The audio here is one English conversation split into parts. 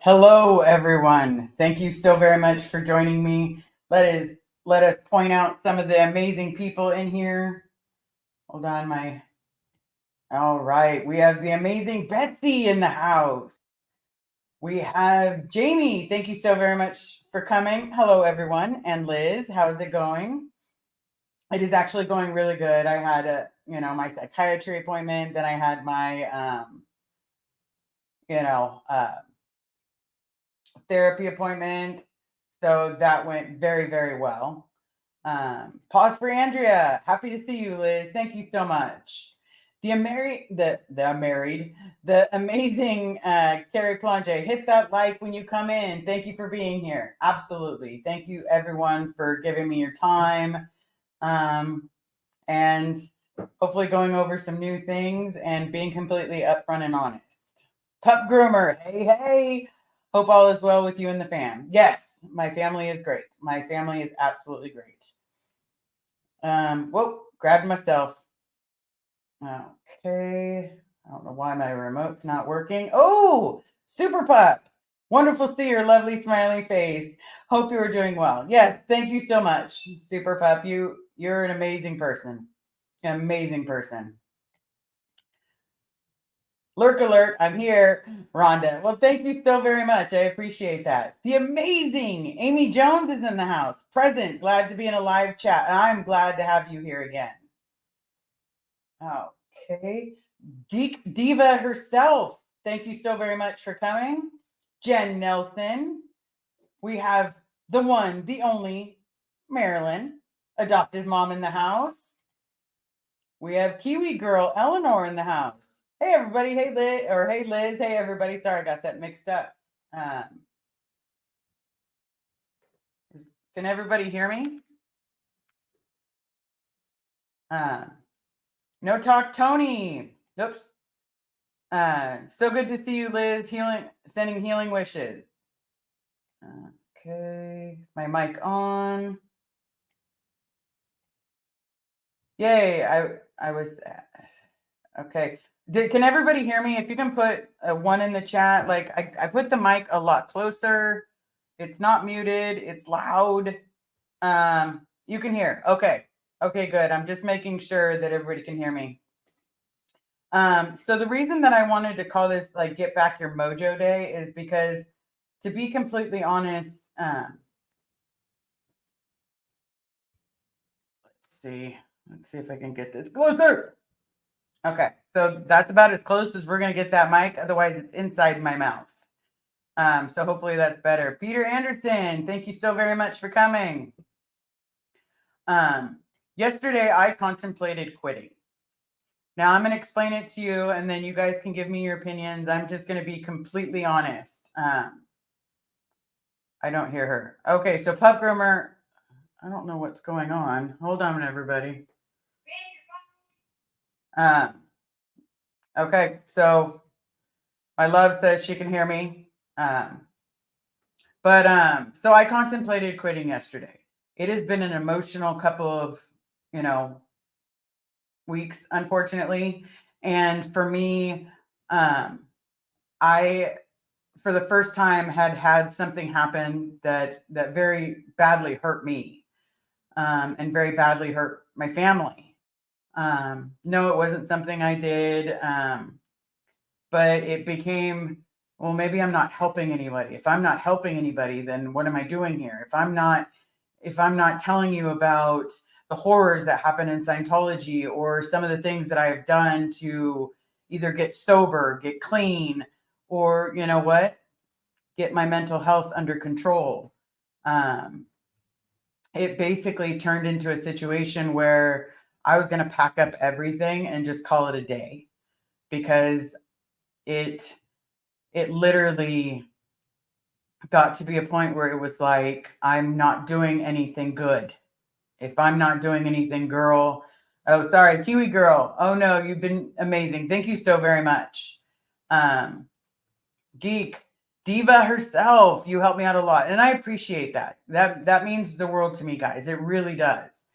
Hello, everyone. Thank you so very much for joining me. Let us point out some of the amazing people in here. Hold on, all right. We have the amazing Betsy in the house. We have Jamie. Thank you so very much for coming. Hello, everyone. And Liz, how is it going? It is actually going really good. I had my psychiatry appointment. Then I had my, you know, uh, therapy appointment. So that went very, very well. Pause for Andrea. Happy to see you, Liz. Thank you so much. The amazing Carrie Plonge. Hit that like when you come in. Thank you for being here. Absolutely. Thank you, everyone, for giving me your time. And hopefully going over some new things and being completely upfront and honest. Pup groomer. Hey, hey. Hope all is well with you and the fam. Yes, my family is great. My family is absolutely great. Whoa, grabbed myself. Okay. I don't know why my remote's not working. Oh, super pup. Wonderful to see your lovely smiley face. Hope you are doing well. Yes, thank you so much, super pup. You're an amazing person. Amazing person. Lurk alert, I'm here, Rhonda. Well, thank you so very much. I appreciate that. The amazing Amy Jones is in the house, present. Glad to be in a live chat. And I'm glad to have you here again. Okay. Geek Diva herself. Thank you so very much for coming. Jen Nelson. We have the one, the only Marilyn, adopted mom in the house. We have Kiwi girl Eleanor in the house. Hey everybody, hey Liz, or hey Liz, hey everybody. Sorry, I got that mixed up. Can everybody hear me? No talk, Tony. Oops. So good to see you, Liz. Sending healing wishes. Okay, is my mic on? Yay! I was okay. Can everybody hear me? If you can put a one in the chat, like I put the mic a lot closer. It's not muted. It's loud. You can hear. Okay. Okay, good. I'm just making sure that everybody can hear me. So the reason that I wanted to call this like Get Back Your Mojo Day is because, to be completely honest, let's see if I can get this closer. Okay, so that's about as close as we're gonna get that mic. Otherwise, it's inside my mouth. So hopefully that's better. Peter Anderson, thank you so very much for coming. Yesterday I contemplated quitting. Now I'm going to explain it to you, and then you guys can give me your opinions. I'm just going to be completely honest. I don't hear her. Okay, so pup groomer, I don't know what's going on. Hold on, everybody. Okay, so my love says she can hear me. So I contemplated quitting yesterday. It has been an emotional couple of, weeks, unfortunately. And for me, I, for the first time, had something happen that very badly hurt me, and very badly hurt my family. No, it wasn't something I did, but it became, well, maybe I'm not helping anybody. If I'm not helping anybody, then what am I doing here? If I'm not telling you about the horrors that happen in Scientology, or some of the things that I have done to either get sober, get clean, or get my mental health under control. It basically turned into a situation where I was going to pack up everything and just call it a day, because it literally got to be a point where it was like, I'm not doing anything good. If I'm not doing anything, girl. Oh, sorry, Kiwi girl. Oh no, you've been amazing. Thank you so very much. Geek Diva herself, you helped me out a lot, and I appreciate that. That means the world to me, guys. It really does,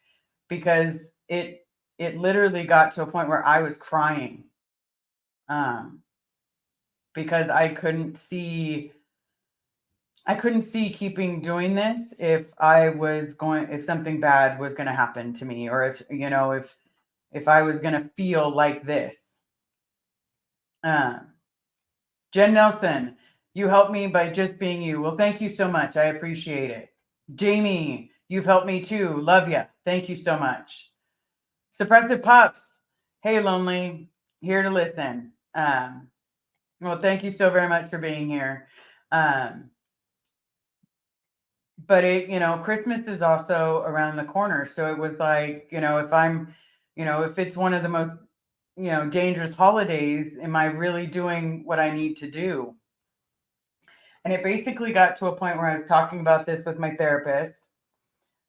because it literally got to a point where I was crying, because I couldn't see I couldn't see keeping doing this if something bad was going to happen to me, or if I was going to feel like this. Um, Jen Nelson, you helped me by just being you. Well, thank you so much. I appreciate it. Jamie, you've helped me too. Love ya. Thank you so much. Suppressive Pups. Hey, Lonely. Here to listen. Well, thank you so very much for being here. But Christmas is also around the corner. So it was like, if it's one of the most, dangerous holidays, am I really doing what I need to do? And it basically got to a point where I was talking about this with my therapist.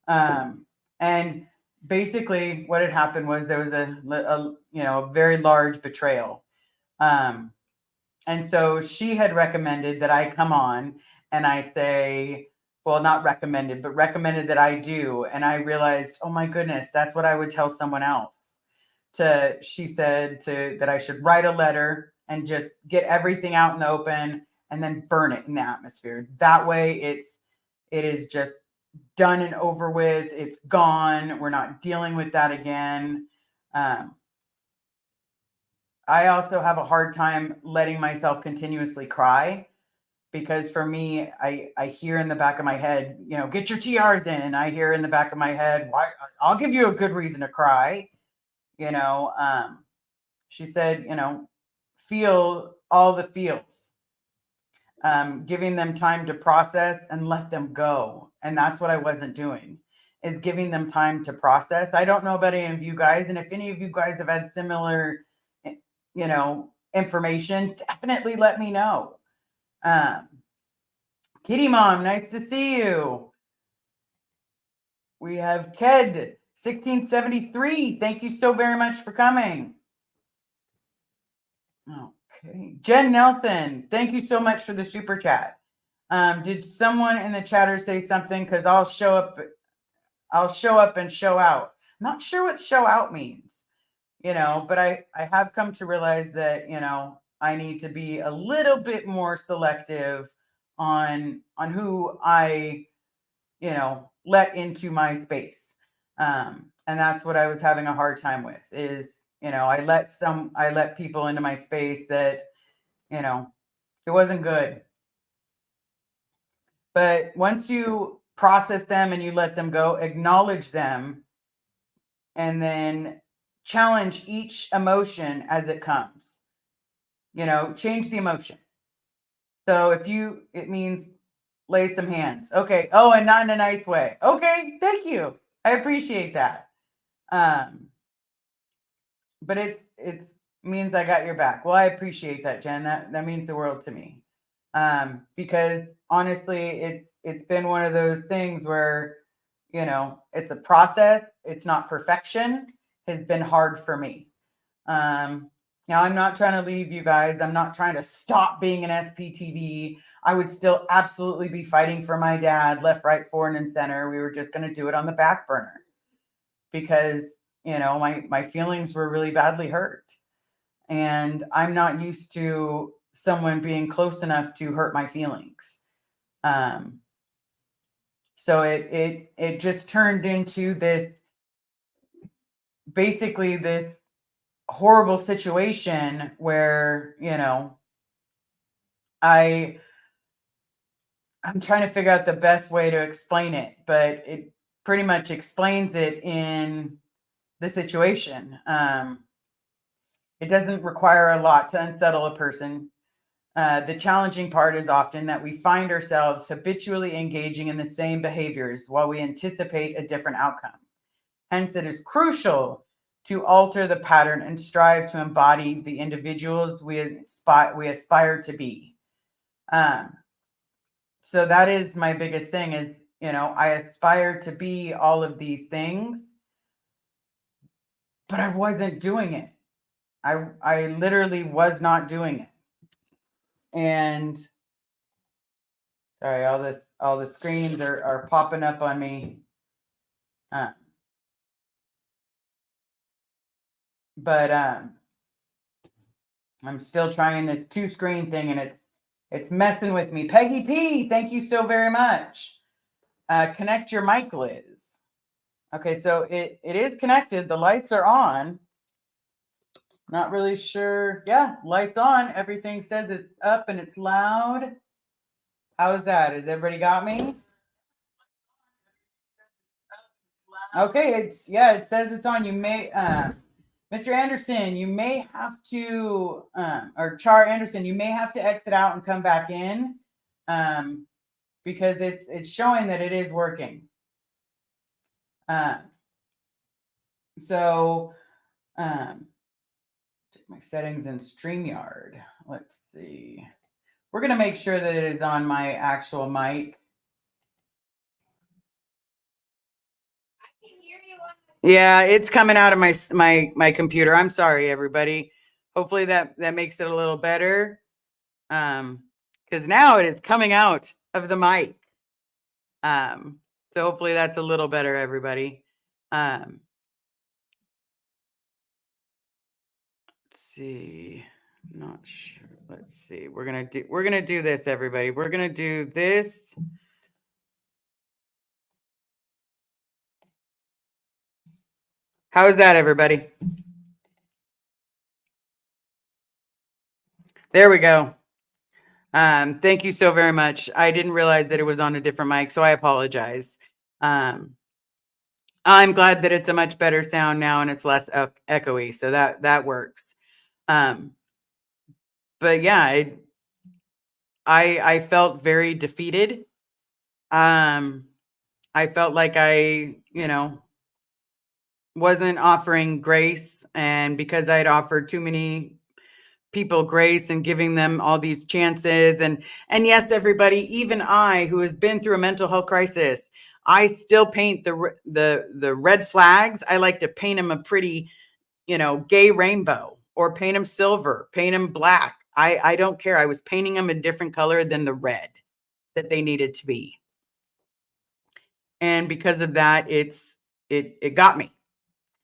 And basically what had happened was there was a very large betrayal. And so she had recommended that I come on and I say, well, not recommended, but recommended that I do. And I realized, oh my goodness, that's what I would tell someone else. She said that I should write a letter and just get everything out in the open and then burn it in the atmosphere. That way it is just done and over with. It's gone. We're not dealing with that again. I also have a hard time letting myself continuously cry, because for me, I hear in the back of my head, get your TRs in. And I hear in the back of my head, why? I'll give you a good reason to cry. She said, feel all the feels, giving them time to process and let them go. And that's what I wasn't doing, is giving them time to process. I don't know about any of you guys. And if any of you guys have had similar, information, definitely let me know. Kitty Mom, nice to see you. We have Ked 1673. Thank you so very much for coming. Okay. Jen Nelson, thank you so much for the super chat. Did someone in the chatter say something? Because I'll show up and show out. I'm not sure what show out means, but I have come to realize that, I need to be a little bit more selective on who I, let into my space. And that's what I was having a hard time with is, I let people into my space that, it wasn't good. But once you process them and you let them go, acknowledge them, and then challenge each emotion as it comes. Change the emotion. So it means lay some hands. Okay. Oh, and not in a nice way. Okay. Thank you. I appreciate that. But it means I got your back. Well, I appreciate that, Jen. That means the world to me. Because honestly, it's been one of those things where, it's a process. It's not perfection. Has been hard for me. Now I'm not trying to leave you guys. I'm not trying to stop being an SPTV. I would still absolutely be fighting for my dad, left, right, forward, and center. We were just going to do it on the back burner because, my feelings were really badly hurt. And I'm not used to someone being close enough to hurt my feelings. So it just turned into basically this horrible situation where, I'm trying to figure out the best way to explain it, but it pretty much explains it in the situation. It doesn't require a lot to unsettle a person. The challenging part is often that we find ourselves habitually engaging in the same behaviors while we anticipate a different outcome. Hence, it is crucial to alter the pattern and strive to embody the individuals we aspire to be. So that is my biggest thing is, I aspire to be all of these things, but I wasn't doing it. I literally was not doing it. And sorry, all the screens are popping up on me. But I'm still trying this 2-screen thing and It's messing with me. Peggy P, thank you so very much. Connect your mic, Liz. Okay, so it is connected. The lights are on. Not really sure. Yeah, lights on. Everything says it's up and it's loud. How's that? Has everybody got me? Okay, it says it's on. You may Mr. Anderson, you may have to or Char Anderson, you may have to exit out and come back in. Because it's showing that it is working. So my settings in StreamYard. Let's see. We're gonna make sure that it is on my actual mic. Yeah, it's coming out of my computer. I'm sorry, everybody. Hopefully that makes it a little better. Because now it is coming out of the mic. So hopefully that's a little better, everybody. Let's see. Not sure. Let's see. We're gonna do this, everybody. We're gonna do this. How is that, everybody? There we go. Thank you so very much. I didn't realize that it was on a different mic, so I apologize. I'm glad that it's a much better sound now and it's less echoey, so that works. But yeah, I felt very defeated. I felt like I, wasn't offering grace, and because I'd offered too many people grace and giving them all these chances, and yes, everybody, even I, who has been through a mental health crisis, I still paint the red flags. I like to paint them a pretty, gay rainbow, or paint them silver, paint them black. I don't care. I was painting them a different color than the red that they needed to be. And because of that, it got me.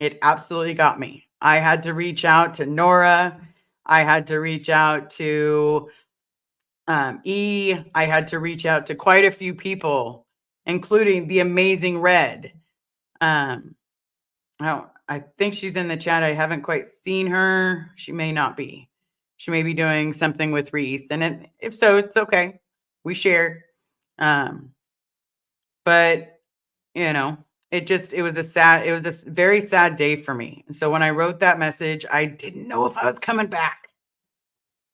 It absolutely got me. I had to reach out to Nora. I had to reach out to E. I had to reach out to quite a few people, including the amazing Red. I think she's in the chat. I haven't quite seen her. She may not be. She may be doing something with Reese. And if so, it's okay. We share. But it was a very sad day for me. And so when I wrote that message, I didn't know if I was coming back.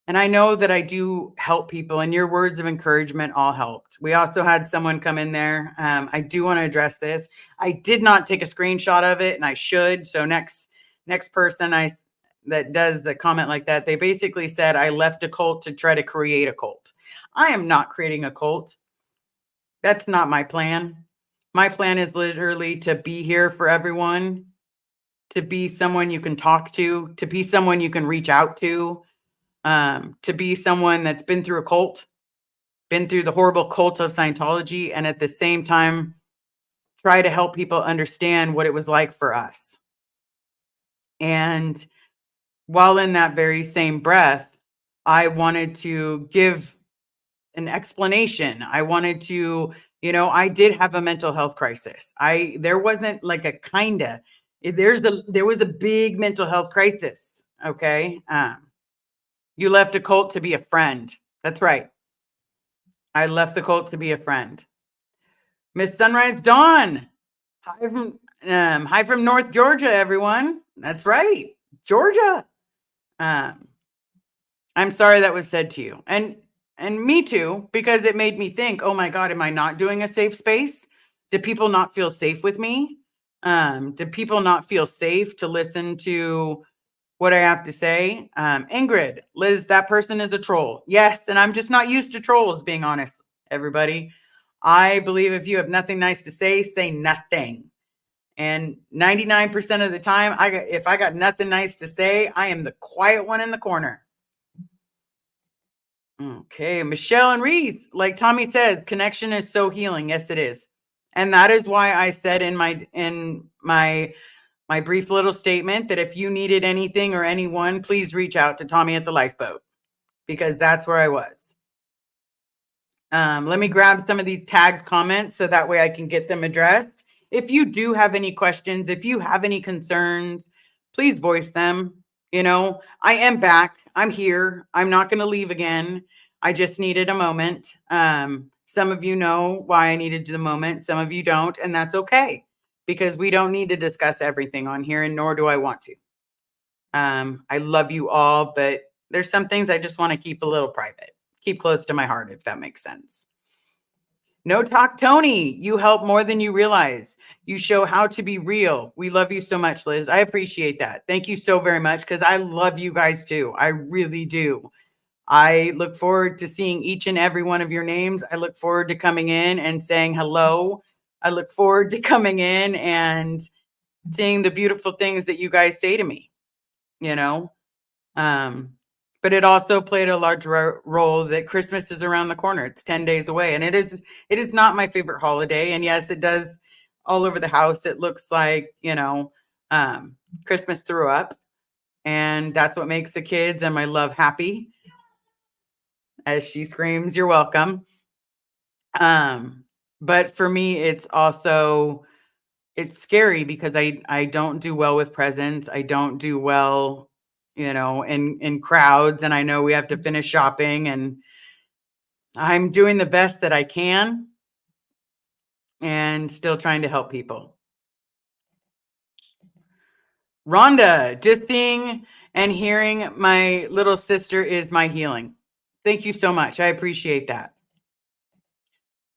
And I know that I do help people, and your words of encouragement all helped. We also had someone come in there. I do want to address this. I did not take a screenshot of it, and I should. So next person that does the comment like that, they basically said I left a cult to try to create a cult. I am not creating a cult. That's not my plan. My plan is literally to be here for everyone, to be someone you can talk to be someone you can reach out to be someone that's been through a cult, been through the horrible cult of Scientology, and at the same time, try to help people understand what it was like for us. And while in that very same breath, I wanted to give an explanation. I wanted to, I did have a mental health crisis. There wasn't like a kinda, there was a big mental health crisis. Okay. You left a cult to be a friend. That's right. I left the cult to be a friend. Miss Sunrise Dawn. Hi from North Georgia, everyone. That's right. Georgia. I'm sorry that was said to you. And me too, because it made me think, oh my God, am I not doing a safe space? Do people not feel safe with me? Do people not feel safe to listen to what I have to say? Ingrid, Liz, that person is a troll. Yes, and I'm just not used to trolls, being honest, everybody. I believe if you have nothing nice to say nothing. And 99% of the time, if I got nothing nice to say, I am the quiet one in the corner. Okay, Michelle and Reese, like Tommy said, connection is so healing. Yes, it is. And that is why I said in my brief little statement that if you needed anything or anyone, please reach out to Tommy at the Lifeboat, because that's where I was. Let me grab some of these tagged comments so that way I can get them addressed. If you do have any questions, if you have any concerns, please voice them. You know, I am back. I'm here. I'm not going to leave again. I just needed a moment. Some of you know why I needed the moment. Some of you don't, and that's okay because we don't need to discuss everything on here, and nor do I want to. I love you all, but there's some things I just want to keep a little private, keep close to my heart, if that makes sense. No Talk Tony, you help more than you realize. You show how to be real. We love you so much, Liz. I appreciate that. Thank you so very much because I love you guys too. I really do. I look forward to seeing each and every one of your names. I look forward to coming in and saying hello. I look forward to coming in and seeing the beautiful things that you guys say to me, you know. But it also played a large role that Christmas is around the corner. It's 10 days away, and it is not my favorite holiday. And yes, it does all over the house. It looks like, you know, Christmas threw up, and that's what makes the kids and my love happy. As she screams, "You're welcome." But for me, it's scary because I don't do well with presents. I don't do well, you know, in crowds, and I know we have to finish shopping, and I'm doing the best that I can and still trying to help people. Rhonda, just seeing and hearing my little sister is my healing. Thank you so much. I appreciate that.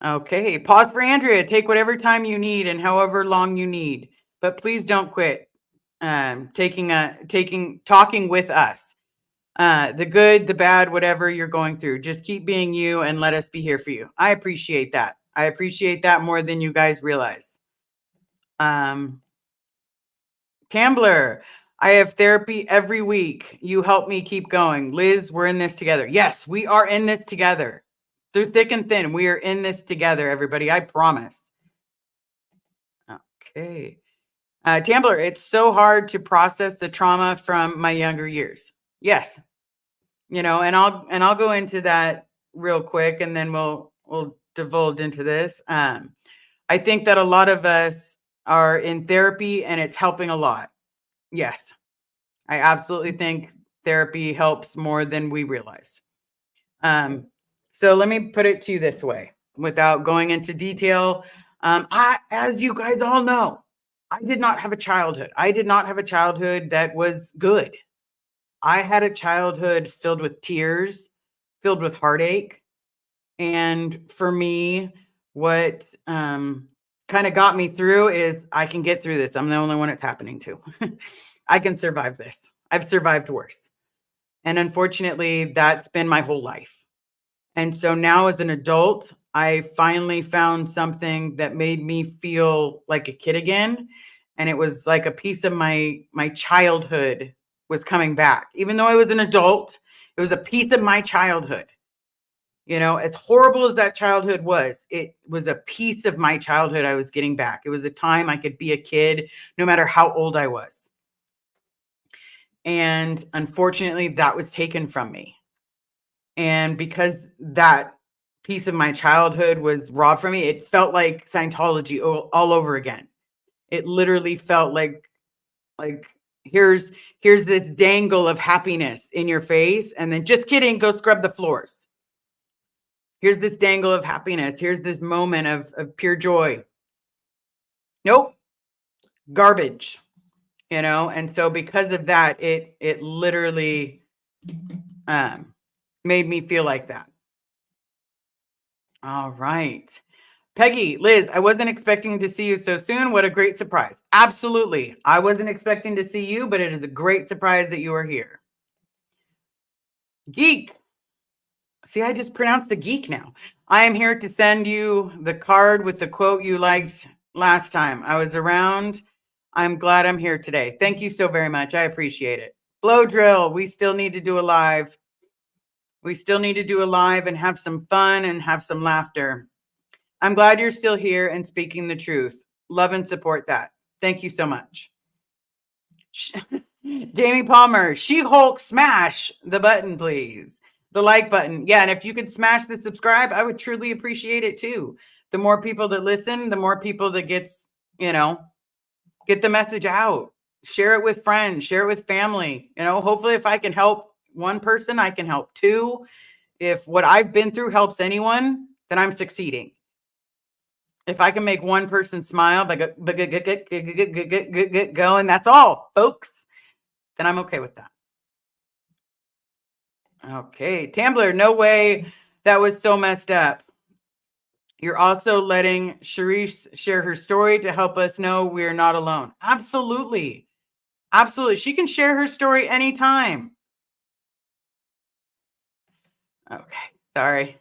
Okay, pause for Andrea. Take whatever time you need and however long you need, but please don't quit talking with us. The good, the bad, whatever you're going through, just keep being you and let us be here for you. I appreciate that. I appreciate that more than you guys realize. Tambler, I have therapy every week. You help me keep going. Liz, we're in this together. Yes, we are in this together. Through thick and thin, we are in this together, everybody. I promise. Okay. Tambler, it's so hard to process the trauma from my younger years. Yes. You know, and I'll go into that real quick, and then we'll divulge into this. I think that a lot of us are in therapy and it's helping a lot. Yes. I absolutely think therapy helps more than we realize. So let me put it to you this way without going into detail. As you guys all know, I did not have a childhood. I did not have a childhood that was good. I had a childhood filled with tears, filled with heartache. And for me, what kind of got me through is I can get through this. I'm the only one it's happening to. I can survive this. I've survived worse. And unfortunately, that's been my whole life. And so now as an adult, I finally found something that made me feel like a kid again. And it was like a piece of my childhood was coming back. Even though I was an adult, it was a piece of my childhood. You know, as horrible as that childhood was, it was a piece of my childhood I was getting back. It was a time I could be a kid no matter how old I was. And unfortunately, that was taken from me. And because that piece of my childhood was robbed from me, it felt like Scientology all over again. It literally felt like here's this dangle of happiness in your face, and then just kidding, go scrub the floors. Here's this dangle of happiness. Here's this moment of pure joy. Nope. Garbage. You know, and so because of that, it literally made me feel like that. All right. Peggy, Liz, I wasn't expecting to see you so soon. What a great surprise. Absolutely. I wasn't expecting to see you, but it is a great surprise that you are here. Geek. See, I just pronounced the geek now. I am here to send you the card with the quote you liked last time I was around. I'm glad I'm here today. Thank you so very much. I appreciate it. Blow drill. We still need to do a live. We still need to do a live and have some fun and have some laughter. I'm glad you're still here and speaking the truth. Love and support that. Thank you so much. Jamie Palmer, She-Hulk, smash the button, please. the like button. Yeah, and if you could smash the subscribe, I would truly appreciate it too. The more people that listen, the more people that gets, get the message out. Share it with friends, share it with family. Hopefully if I can help one person, I can help two. If what I've been through helps anyone, then I'm succeeding. If I can make one person smile by going, that's all, folks, then I'm okay with that. Okay, Tambler, no way. That was so messed up. You're also letting Sharice share her story to help us know we're not alone. Absolutely. Absolutely. She can share her story anytime. Okay, sorry.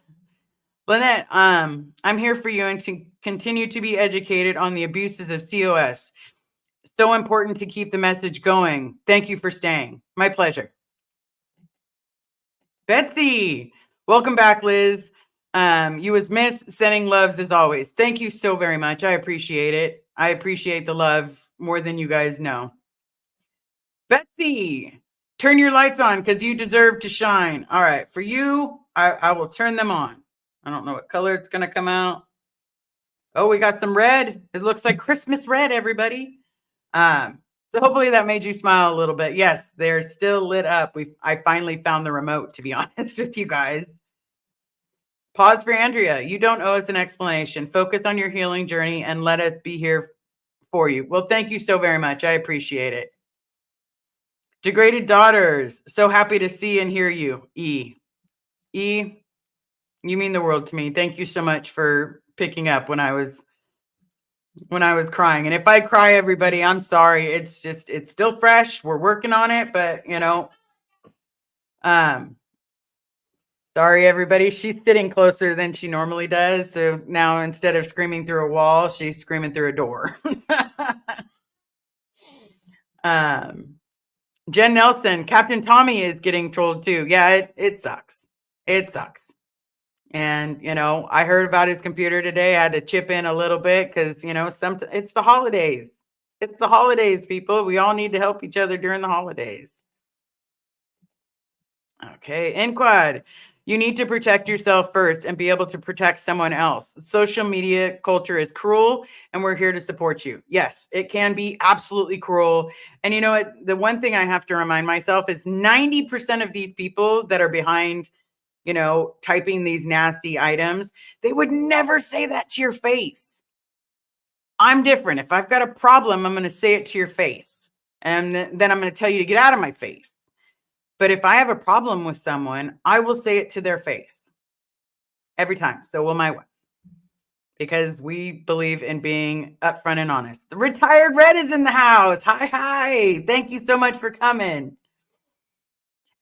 Lynette, I'm here for you and to continue to be educated on the abuses of COS. So important to keep the message going. Thank you for staying. My pleasure. Betsy, welcome back, Liz. You was missed. Sending loves as always. Thank you so very much. I appreciate it. I appreciate the love more than you guys know. Betsy, turn your lights on because you deserve to shine. All right, for you, I will turn them on. I don't know what color it's going to come out. Oh, we got some red. It looks like Christmas red, everybody. So hopefully that made you smile a little bit. Yes, they're still lit up. I finally found the remote, to be honest with you guys. Pause for Andrea. You don't owe us an explanation. Focus on your healing journey and let us be here for you. Well, thank you so very much. I appreciate it. Degraded daughters. So happy to see and hear you. E, you mean the world to me. Thank you so much for picking up when I was crying. And if I cry, everybody, I'm sorry. It's still fresh. We're working on it, but sorry, everybody. She's sitting closer than she normally does. So now instead of screaming through a wall, she's screaming through a door. Jen Nelson, Captain Tommy is getting trolled too. Yeah, it sucks. It sucks. And, I heard about his computer today. I had to chip in a little bit because, it's the holidays. It's the holidays, people. We all need to help each other during the holidays. Okay, Inquad. You need to protect yourself first and be able to protect someone else. Social media culture is cruel, and we're here to support you. Yes, it can be absolutely cruel. And you know what? The one thing I have to remind myself is 90% of these people that are behind, typing these nasty items, they would never say that to your face. I'm different. If I've got a problem, I'm going to say it to your face. And then I'm going to tell you to get out of my face. But if I have a problem with someone, I will say it to their face every time. So will my wife, because we believe in being upfront and honest. The retired Red is in the house. Hi. Thank you so much for coming.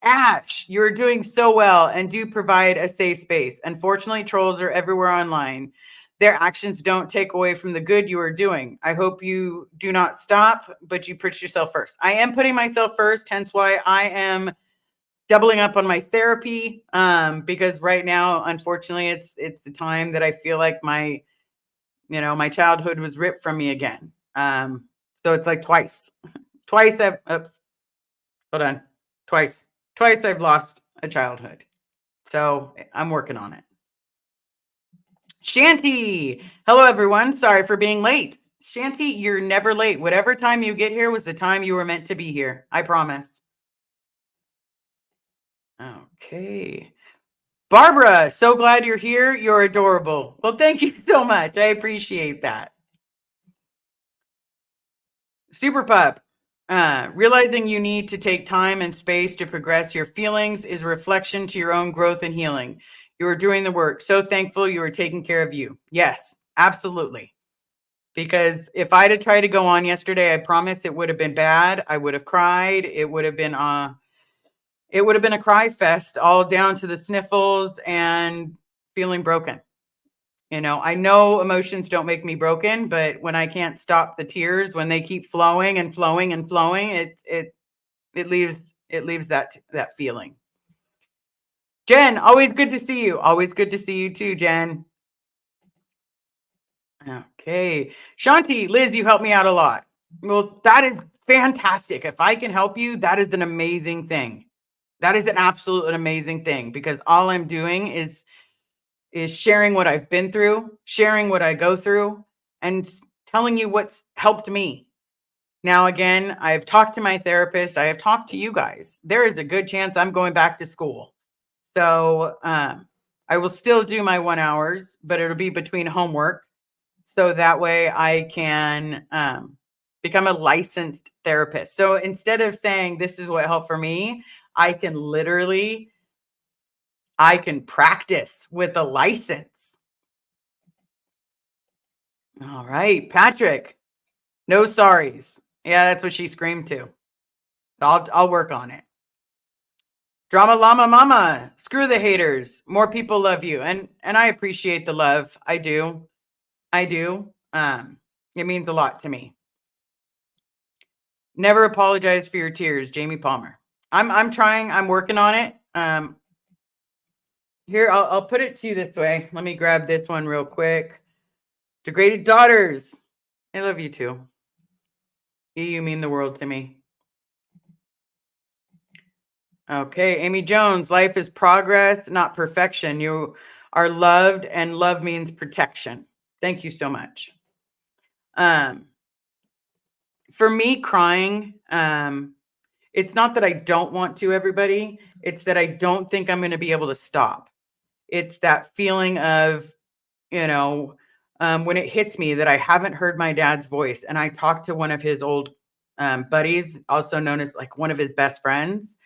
Ash, you're doing so well and do provide a safe space. Unfortunately, trolls are everywhere online. Their actions don't take away from the good you are doing. I hope you do not stop, but you put yourself first. I am putting myself first, hence why I am doubling up on my therapy, because right now, unfortunately, it's the time that I feel like my childhood was ripped from me again. So it's like twice I've lost a childhood. So I'm working on it. Shanty, hello everyone. Sorry for being late. Shanty, you're never late. Whatever time you get here was the time you were meant to be here. I promise. Okay. Barbara, so glad you're here. You're adorable. Well, thank you so much. I appreciate that. Super Pup, realizing you need to take time and space to progress your feelings is a reflection to your own growth and healing. You are doing the work. So thankful you are taking care of you. Yes, absolutely. Because if I'd have tried to go on yesterday, I promise it would have been bad. I would have cried. It would have been a cry fest, all down to the sniffles and feeling broken. I know emotions don't make me broken, but when I can't stop the tears, when they keep flowing and flowing and flowing, it leaves that feeling. Jen, always good to see you. Always good to see you too, Jen. Okay. Shanti, Liz, you helped me out a lot. Well, that is fantastic. If I can help you, that is an amazing thing. That is an absolute amazing thing, because all I'm doing is sharing what I've been through, sharing what I go through, and telling you what's helped me. Now, again, I've talked to my therapist. I have talked to you guys. There is a good chance I'm going back to school. So I will still do my 1 hours, but it'll be between homework. So that way I can become a licensed therapist. So instead of saying this is what helped for me, I can literally, I can practice with a license. All right, Patrick, no sorries. Yeah, that's what she screamed to. I'll work on it. Drama llama mama, screw the haters. More people love you, and I appreciate the love. I do. I do. It means a lot to me. Never apologize for your tears, Jamie Palmer. I'm trying. I'm working on it. Here, I'll put it to you this way. Let me grab this one real quick. Degraded daughters, I love you too. You mean the world to me. Okay, Amy Jones, life is progress, not perfection. You are loved, and love means protection. Thank you so much. For me, crying, it's not that I don't want to, everybody. It's that I don't think I'm going to be able to stop. It's that feeling of, when it hits me that I haven't heard my dad's voice. And I talked to one of his old buddies, also known as like one of his best friends,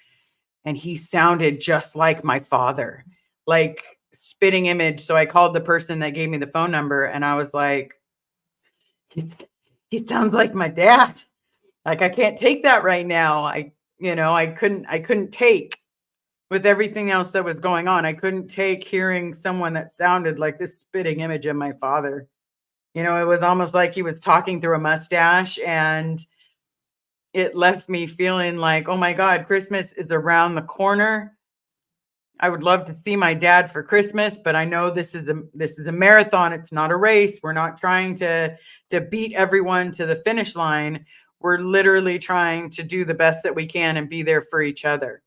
and he sounded just like my father, like spitting image. So I called the person that gave me the phone number, and I was like, he sounds like my dad. Like, I can't take that right now. I couldn't take, with everything else that was going on, I couldn't take hearing someone that sounded like this spitting image of my father. It was almost like he was talking through a mustache, and it left me feeling like, oh my God, Christmas is around the corner. I would love to see my dad for Christmas, but I know this is a marathon. It's not a race. We're not trying to beat everyone to the finish line. We're literally trying to do the best that we can and be there for each other.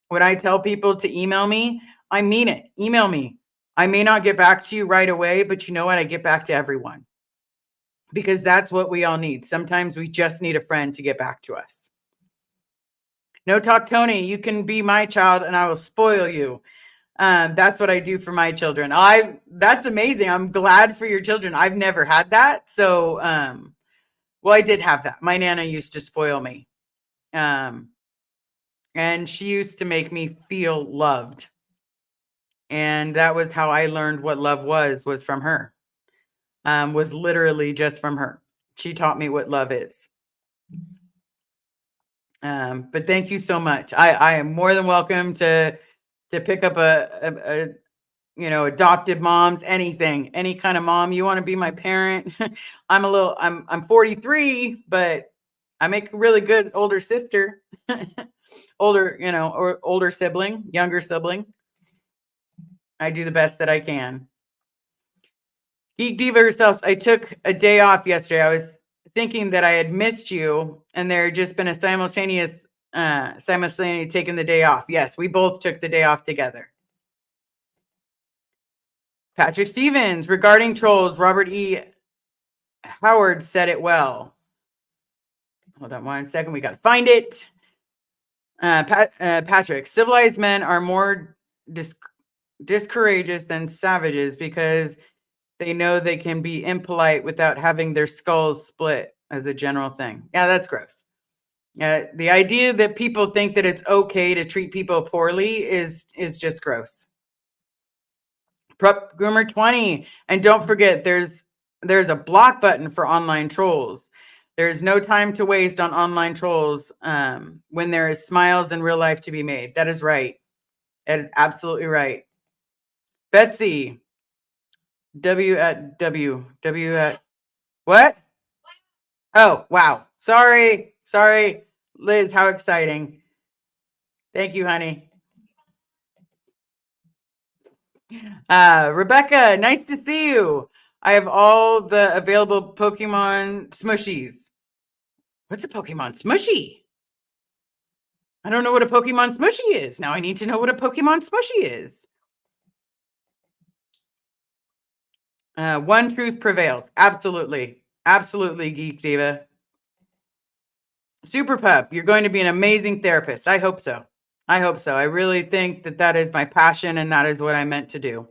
When I tell people to email me, I mean it. Email me. I may not get back to you right away, but you know what? I get back to everyone, because that's what we all need. Sometimes we just need a friend to get back to us. No Talk Tony, you can be my child and I will spoil you. That's what I do for my children. That's amazing. I'm glad for your children. I've never had that. So, well, I did have that. My Nana used to spoil me. And she used to make me feel loved. And that was how I learned what love was from her. Was literally just from her. She taught me what love is. But thank you so much. I am more than welcome to pick up a adopted moms, anything, any kind of mom. You want to be my parent? I'm 43, but I make a really good older sister, or older sibling, younger sibling. I do the best that I can. Geek Diva herself, I took a day off yesterday. I was thinking that I had missed you, and there had just been a simultaneous taking the day off. Yes, we both took the day off together. Patrick Stevens, regarding trolls, Robert E. Howard said it well. Hold on 1 second. We got to find it. Patrick, civilized men are more discourageous than savages because they know they can be impolite without having their skulls split, as a general thing. Yeah, that's gross. The idea that people think that it's okay to treat people poorly is just gross. Prep Groomer 20. And don't forget, there's a block button for online trolls. There's no time to waste on online trolls when there is smiles in real life to be made. That is right. That is absolutely right. Betsy, W at what? Oh, wow. Sorry, Liz. How exciting. Thank you, honey. Rebecca, nice to see you. I have all the available Pokemon smushies. What's a Pokemon smushie? I don't know what a Pokemon Smushy is. Now I need to know what a Pokemon Smushy is. One truth prevails. Absolutely. Absolutely, Geek Diva. Super Pup, you're going to be an amazing therapist. I hope so. I hope so. I really think that that is my passion and that is what I meant to do.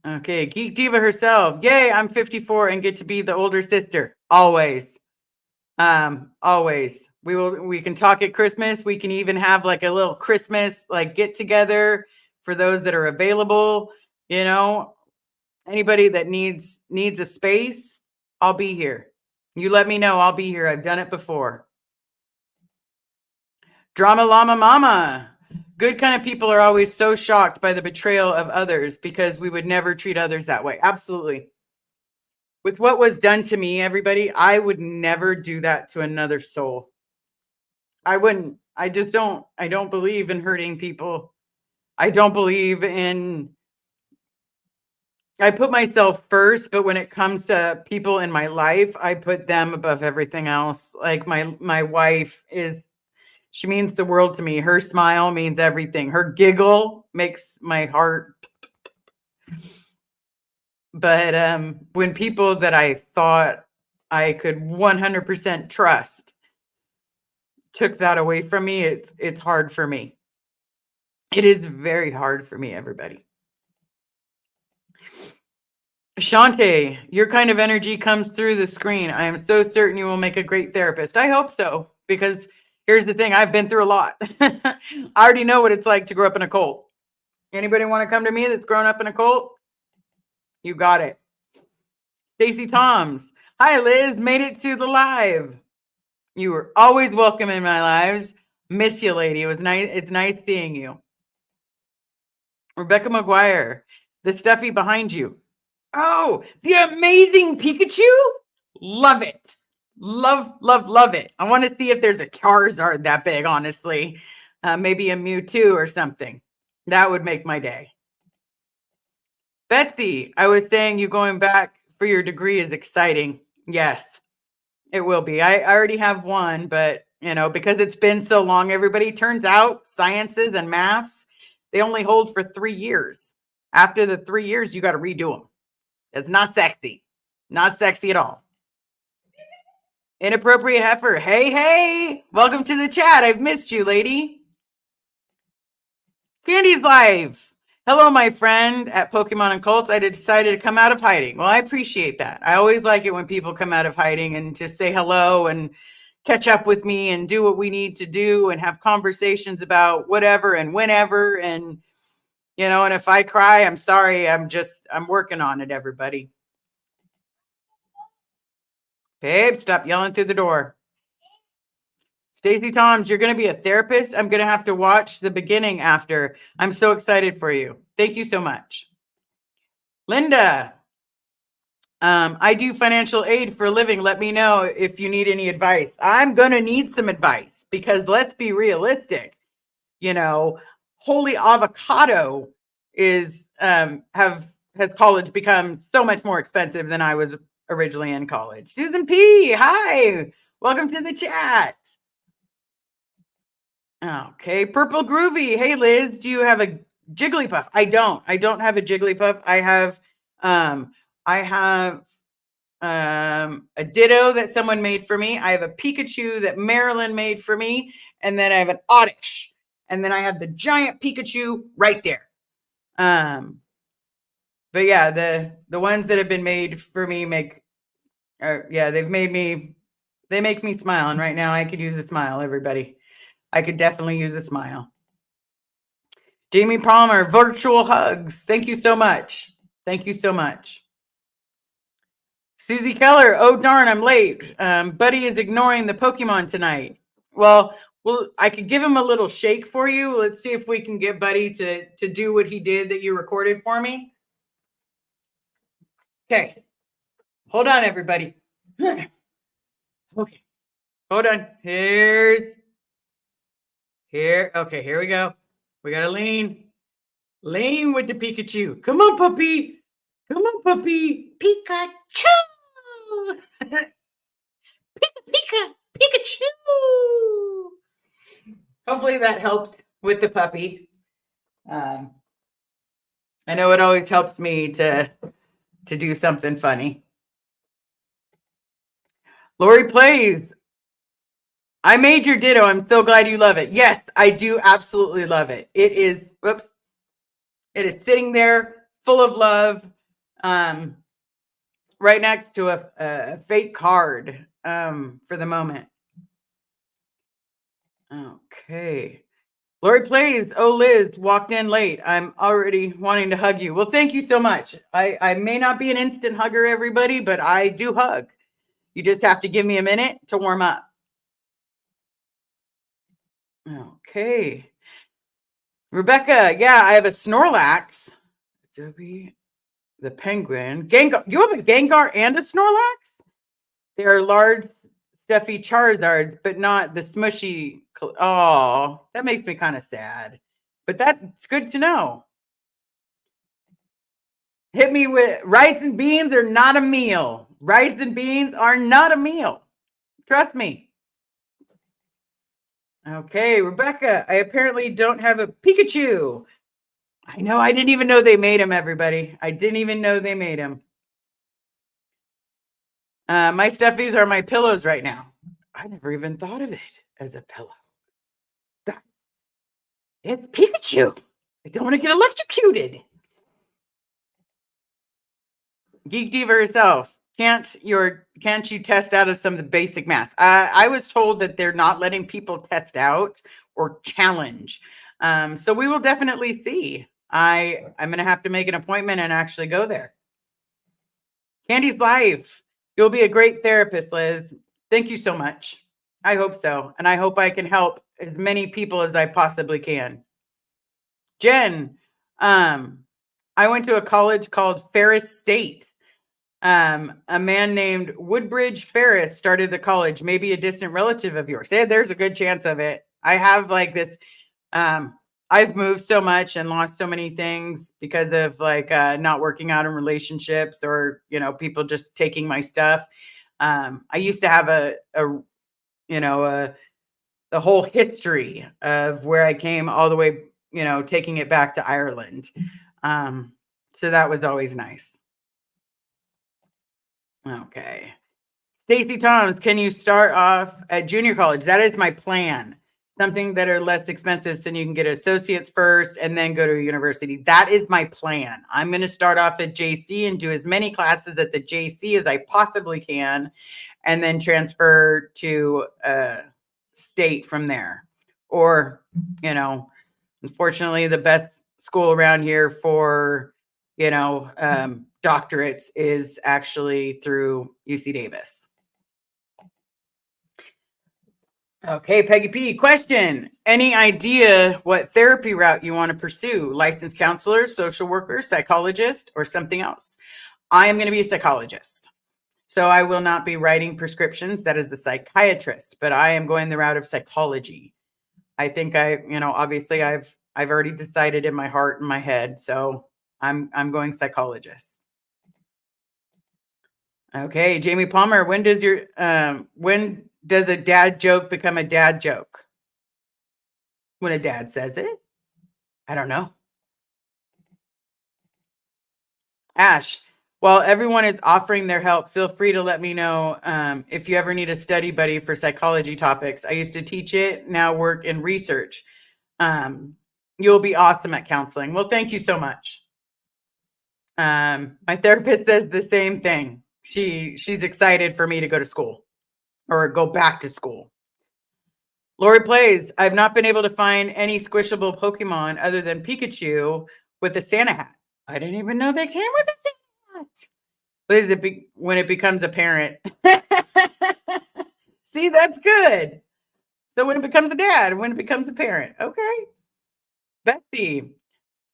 Okay, Geek Diva herself. Yay, I'm 54 and get to be the older sister. Always. Always. We can talk at Christmas. We can even have like a little Christmas like get together for those that are available. You know, anybody that needs a space, I'll be here. You let me know, I'll be here. I've done it before. Drama Llama Mama. Good kind of people are always so shocked by the betrayal of others because we would never treat others that way. Absolutely. With what was done to me, everybody, I would never do that to another soul. I wouldn't. I just don't. I don't believe in hurting people. I don't believe in. I put myself first, but when it comes to people in my life, I put them above everything else. Like my wife is, she means the world to me. Her smile means everything. Her giggle makes my heart. But when people that I thought I could 100% trust took that away from me, it's hard for me. It is very hard for me, everybody. Shante, your kind of energy comes through the screen. I am so certain you will make a great therapist. I hope so, because here's the thing. I've been through a lot. I already know what it's like to grow up in a cult. Anybody want to come to me that's grown up in a cult? You got it. Stacy Toms. Hi, Liz. Made it to the live. You were always welcome in my lives. Miss you, lady. It was nice. It's nice seeing you. Rebecca McGuire. The stuffy behind you. Oh, the amazing Pikachu. Love it. Love, love, love it. I want to see if there's a Charizard that big, honestly. Maybe a Mewtwo or something. That would make my day. Betsy, I was saying you going back for your degree is exciting. Yes, it will be. I already have one, but because it's been so long, everybody, turns out sciences and maths, they only hold for 3 years. After the 3 years, you got to redo them. It's not sexy. Not sexy at all. Inappropriate heifer. Hey, hey. Welcome to the chat. I've missed you, lady. Candy's live. Hello, my friend at Pokemon and Cults. I decided to come out of hiding. Well, I appreciate that. I always like it when people come out of hiding and just say hello and catch up with me and do what we need to do and have conversations about whatever and whenever. And, and if I cry, I'm sorry. I'm working on it, everybody. Babe, stop yelling through the door. Stacey Toms, you're going to be a therapist. I'm going to have to watch the beginning after. I'm so excited for you. Thank you so much. Linda, I do financial aid for a living. Let me know if you need any advice. I'm going to need some advice because let's be realistic. Holy avocado has college become so much more expensive than I was originally in college. Susan P, hi. Welcome to the chat. Okay, Purple Groovy. Hey, Liz, do you have a Jigglypuff? I don't have a Jigglypuff. I have a Ditto that someone made for me. I have a Pikachu that Marilyn made for me, and then I have an Oddish, and then I have the giant Pikachu right there. But yeah, the ones that have been made for me they make me smile, and right now I could use a smile, everybody. I could definitely use a smile. Jamie Palmer, virtual hugs. Thank you so much. Thank you so much. Susie Keller, oh darn, I'm late. Buddy is ignoring the Pokemon tonight. Well, I could give him a little shake for you. Let's see if we can get Buddy to do what he did that you recorded for me. Okay. Hold on, everybody. Okay. Hold on. Okay, here we go. We gotta lean. Lean with the Pikachu. Come on, puppy. Come on, puppy. Pikachu. Pikachu. hopefully that helped with the puppy. I know it always helps me to do something funny. Lori plays. I made your ditto. I'm so glad you love it. Yes, I do absolutely love it. It is, whoops, it is sitting there full of love, right next to a fake card for the moment. Okay. Lori plays. Oh, Liz walked in late. I'm already wanting to hug you. Well, thank you so much. I may not be an instant hugger, everybody, but I do hug. You just have to give me a minute to warm up. Okay. Rebecca, yeah, I have a Snorlax. Adobe, the penguin. Gengar. You have a Gengar and a Snorlax? They are large, stuffy Charizards, but not the smushy. Oh, that makes me kind of sad. But that's good to know. Hit me with rice and beans are not a meal. Rice and beans are not a meal. Trust me. Okay, Rebecca, I apparently don't have a Pikachu. I know, I didn't even know they made him, everybody. I didn't even know they made him. My stuffies are my pillows right now. I never even thought of it as a pillow. It's Pikachu. I don't want to get electrocuted. Geek Diva herself. Can't you test out of some of the basic masks? I was told that they're not letting people test out or challenge. So we will definitely see. I'm going to have to make an appointment and actually go there. Candy's Life. You'll be a great therapist, Liz. Thank you so much. I hope so. And I hope I can help as many people as I possibly can. Jen, I went to a college called Ferris State. A man named Woodbridge Ferris started the college, maybe a distant relative of yours. There's a good chance of it. I have like this, I've moved so much and lost so many things because of like not working out in relationships or, people just taking my stuff. I used to have the whole history of where I came all the way, taking it back to Ireland. So that was always nice. Okay. Stacy Toms, can you start off at junior college? That is my plan. Something that are less expensive so you can get associates first and then go to a university. That is my plan. I'm going to start off at JC and do as many classes at the JC as I possibly can and then transfer to state from there. Or, unfortunately, the best school around here for, doctorates is actually through UC Davis. Okay, Peggy P, question. Any idea what therapy route you want to pursue? Licensed counselor, social worker, psychologist, or something else? I am going to be a psychologist. So I will not be writing prescriptions. That is a psychiatrist, but I am going the route of psychology. I think obviously I've already decided in my heart and my head. So I'm going psychologist. Okay, Jamie Palmer, when does a dad joke become a dad joke? When a dad says it? I don't know. Ash, while everyone is offering their help, feel free to let me know if you ever need a study buddy for psychology topics. I used to teach it, now work in research. You'll be awesome at counseling. Well, thank you so much. My therapist says the same thing. She's excited for me to go to school or go back to school. Lori plays. I've not been able to find any squishable Pokemon other than Pikachu with a Santa hat. I didn't even know they came with a Santa hat. Liz, when it becomes apparent. See, that's good. So when it becomes a dad, when it becomes a parent. Okay. Betsy.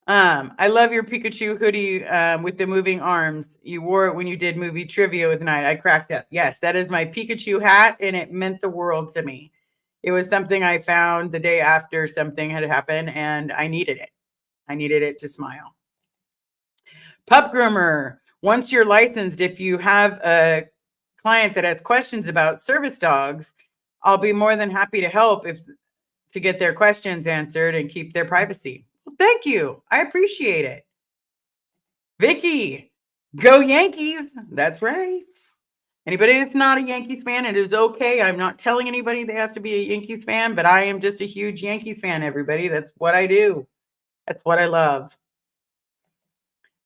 I love your Pikachu hoodie with the moving arms. You wore it when you did movie trivia with Night. I cracked up. Yes, that is my Pikachu hat, and it meant the world to me. It was something I found the day after something had happened, and I needed it. I needed it to smile. Pup groomer. Once you're licensed, if you have a client that has questions about service dogs, I'll be more than happy to help. If to get their questions answered and keep their privacy. Well, thank you. I appreciate it. Vicky, go Yankees. That's right. Anybody that's not a Yankees fan, it is okay. I'm not telling anybody they have to be a Yankees fan, but I am just a huge Yankees fan, everybody. That's what I do. That's what I love.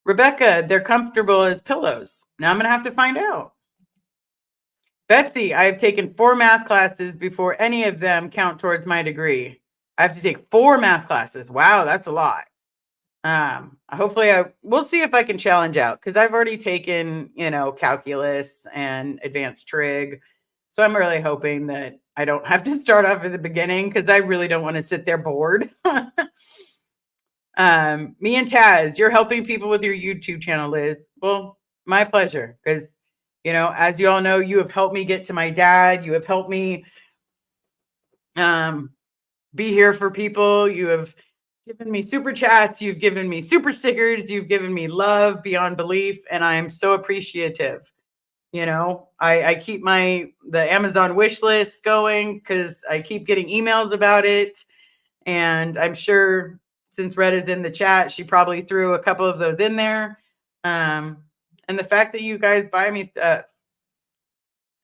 Rebecca, they're comfortable as pillows. Now I'm going to have to find out. Betsy, I have taken 4 math classes before any of them count towards my degree. I have to take 4 math classes. Wow, that's a lot. Hopefully we'll see if I can challenge out, because I've already taken, calculus and advanced trig. So I'm really hoping that I don't have to start off at the beginning, because I really don't want to sit there bored. Me and Taz, you're helping people with your YouTube channel, Liz. Well, my pleasure, because as you all know, you have helped me get to my dad. You have helped me be here for people. You have given me super chats. You've given me super stickers. You've given me love beyond belief. And I'm so appreciative. I keep the Amazon wish list going, because I keep getting emails about it. And I'm sure since Red is in the chat, she probably threw a couple of those in there. And the fact that you guys buy me stuff,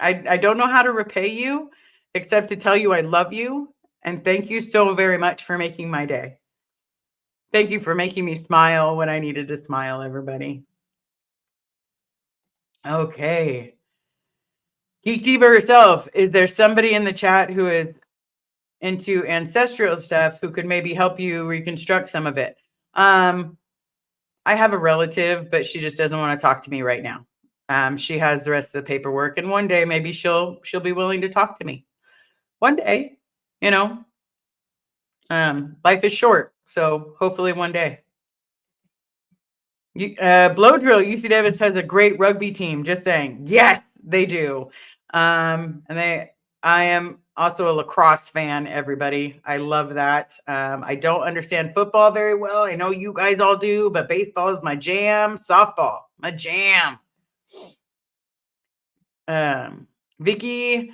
I don't know how to repay you except to tell you I love you. And thank you so very much for making my day. Thank you for making me smile when I needed to smile, everybody. Okay. Geek Diva herself, is there somebody in the chat who is into ancestral stuff who could maybe help you reconstruct some of it? I have a relative, but she just doesn't want to talk to me right now. She has the rest of the paperwork, and one day maybe she'll be willing to talk to me. One day, life is short, so hopefully one day. Blow Drill, UC Davis has a great rugby team. Just saying. Yes, they do. I am also a lacrosse fan, everybody. I love that. I don't understand football very well. I know you guys all do, but baseball is my jam. Softball, my jam. Vicky,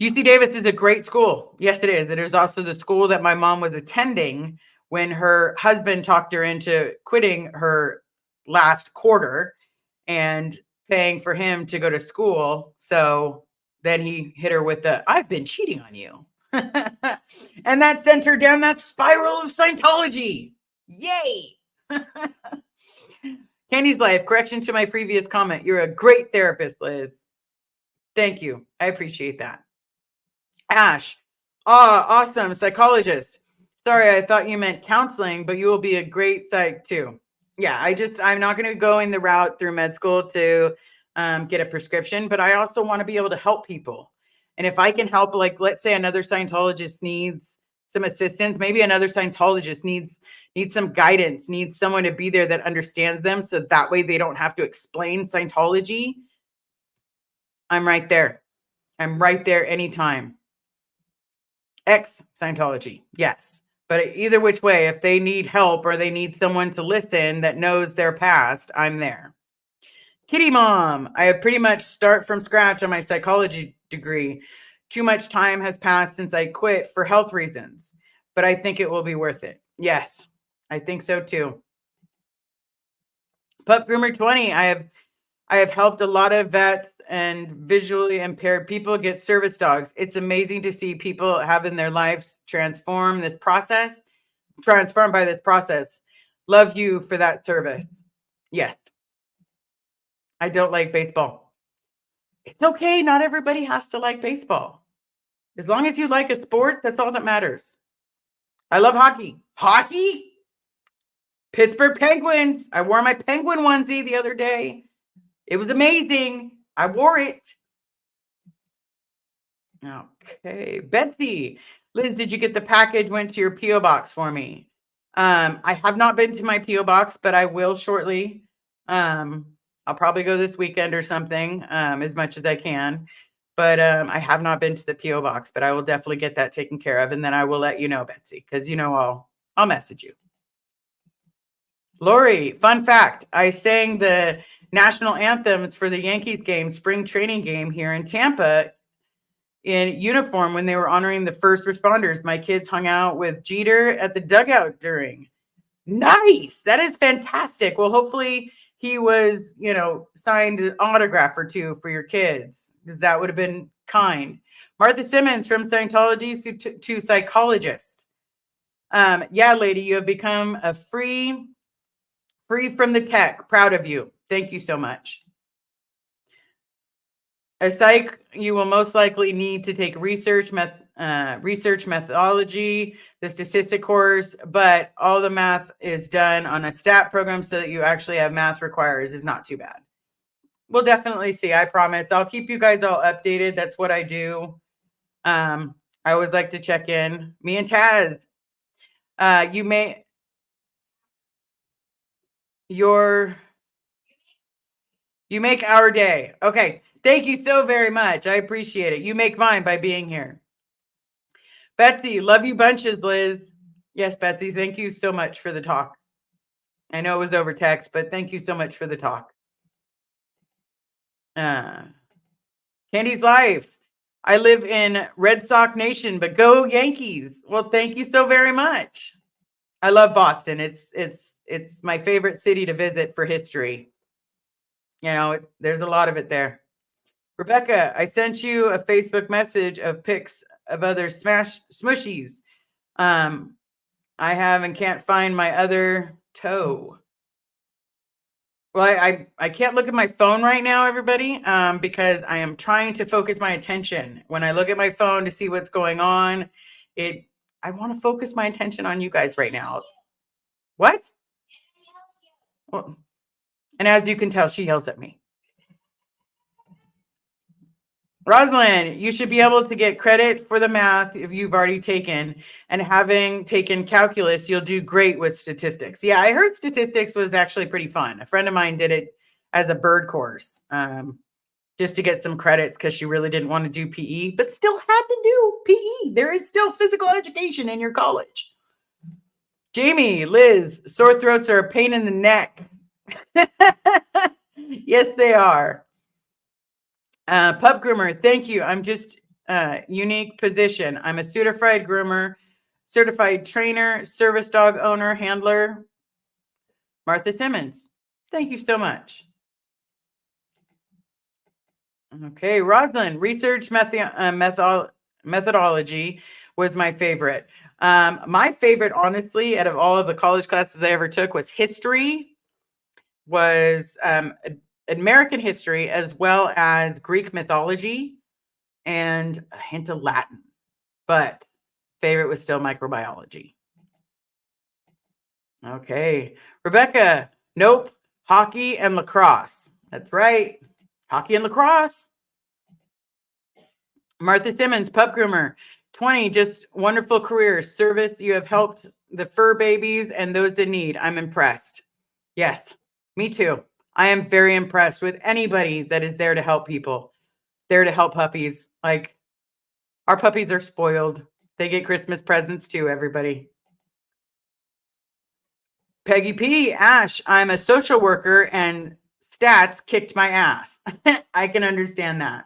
UC Davis is a great school. Yes, it is. It is also the school that my mom was attending when her husband talked her into quitting her last quarter and paying for him to go to school. So then he hit her with I've been cheating on you. And that sent her down that spiral of Scientology. Yay. Candy's Life, correction to my previous comment. You're a great therapist, Liz. Thank you. I appreciate that. Ash, awesome. Psychologist. Sorry, I thought you meant counseling, but you will be a great psych too. Yeah, I'm not going to go in the route through med school to get a prescription, but I also want to be able to help people. And if I can help, like, let's say another Scientologist needs some assistance, maybe another Scientologist needs some guidance, needs someone to be there that understands them, so that way they don't have to explain Scientology. I'm right there. I'm right there anytime. Scientology, yes. But either which way, if they need help or they need someone to listen that knows their past, I'm there. Kitty Mom, I have pretty much start from scratch on my psychology degree. Too much time has passed since I quit for health reasons, but I think it will be worth it. Yes, I think so too. Pup Groomer 20, I have helped a lot of vets and visually impaired people get service dogs. It's amazing to see people having their lives transformed by this process. Love you for that service. Yes. I don't like baseball. It's okay. Not everybody has to like baseball. As long as you like a sport, that's all that matters. I love hockey. Hockey? Pittsburgh Penguins. I wore my Penguin onesie the other day. It was amazing. I wore it. Okay. Betsy. Liz, did you get the package? Went to your P.O. box for me. I have not been to my P.O. box, but I will shortly. I'll probably go this weekend or something, as much as I can. But I have not been to the P.O. box, but I will definitely get that taken care of. And then I will let you know, Betsy, because I'll message you. Lori, fun fact. I sang the national anthems for the Yankees game, spring training game here in Tampa in uniform when they were honoring the first responders. My kids hung out with Jeter at the dugout during. Nice. That is fantastic. Well, hopefully he was, signed an autograph or two for your kids, because that would have been kind. Martha Simmons, from Scientology to psychologist. Yeah, lady, you have become a free from the tech. Proud of you. Thank you so much. A psych, you will most likely need to take research methodology, the statistic course, but all the math is done on a stat program, so that you actually have math requires is not too bad. We'll definitely see. I promise. I'll keep you guys all updated. That's what I do. I always like to check in. Me and Taz. You make our day. Okay. Thank you so very much. I appreciate it. You make mine by being here. Betsy, love you bunches, Liz. Yes, Betsy, thank you so much for the talk. I know it was over text, but thank you so much for the talk. Candy's Life. I live in Red Sox Nation, but go Yankees. Well, thank you so very much. I love Boston. It's my favorite city to visit for history. There's a lot of it there. Rebecca, I sent you a Facebook message of pics of other smushies. I have and can't find my other toe. Well, I can't look at my phone right now, everybody, because I am trying to focus my attention. When I look at my phone to see what's going on, I want to focus my attention on you guys right now. What? Well, and as you can tell, she yells at me. Rosalind, you should be able to get credit for the math if you've already taken, and having taken calculus, you'll do great with statistics. Yeah, I heard statistics was actually pretty fun. A friend of mine did it as a bird course, just to get some credits because she really didn't want to do PE, but still had to do PE. There is still physical education in your college. Jamie, Liz, sore throats are a pain in the neck. Yes, they are. Pup groomer, thank you. I'm just unique position. I'm a certified groomer, certified trainer, service dog owner, handler. Martha Simmons, thank you so much. Okay, Rosalind, research methodology was my favorite. My favorite, honestly, out of all of the college classes I ever took, was history, was American history, as well as Greek mythology and a hint of Latin. But favorite was still microbiology. Okay. Rebecca, nope. Hockey and lacrosse. That's right. Hockey and lacrosse. Martha Simmons, pup groomer. 20, just wonderful career. Service, you have helped the fur babies and those in need. I'm impressed. Yes, me too. I am very impressed with anybody that is there to help people, there to help puppies. Like, our puppies are spoiled. They get Christmas presents too, everybody. Peggy P, Ash, I'm a social worker and stats kicked my ass. I can understand that.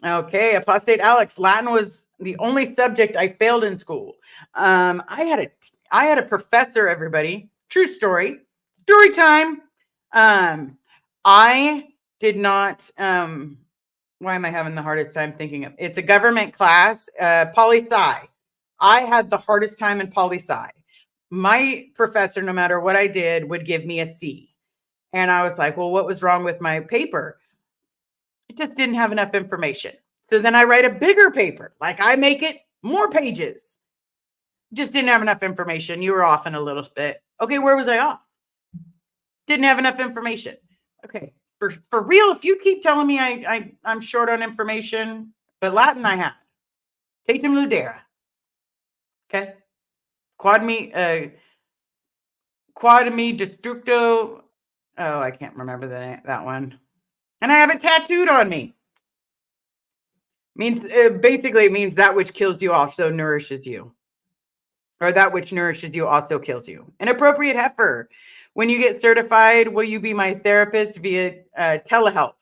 Okay, apostate Alex, Latin was the only subject I failed in school. I had a professor, everybody. True story. Story time. I did not why am I having the hardest time thinking of? It's a government class, poli-sci. I had the hardest time in poli-sci. My professor, no matter what I did, would give me a C. And I was like, well, what was wrong with my paper? It just didn't have enough information. So then I write a bigger paper. Like, I make it more pages. Just didn't have enough information. You were off in a little bit. Okay, where was I off? Didn't have enough information. Okay, for real, if you keep telling me I'm short on information, but Latin I have. Tatum ludera. Okay. Quad me destructo. Oh, I can't remember that one. And I have it tattooed on me. Means basically it means that which kills you also nourishes you. Or that which nourishes you also kills you. An appropriate heifer. When you get certified, will you be my therapist via telehealth?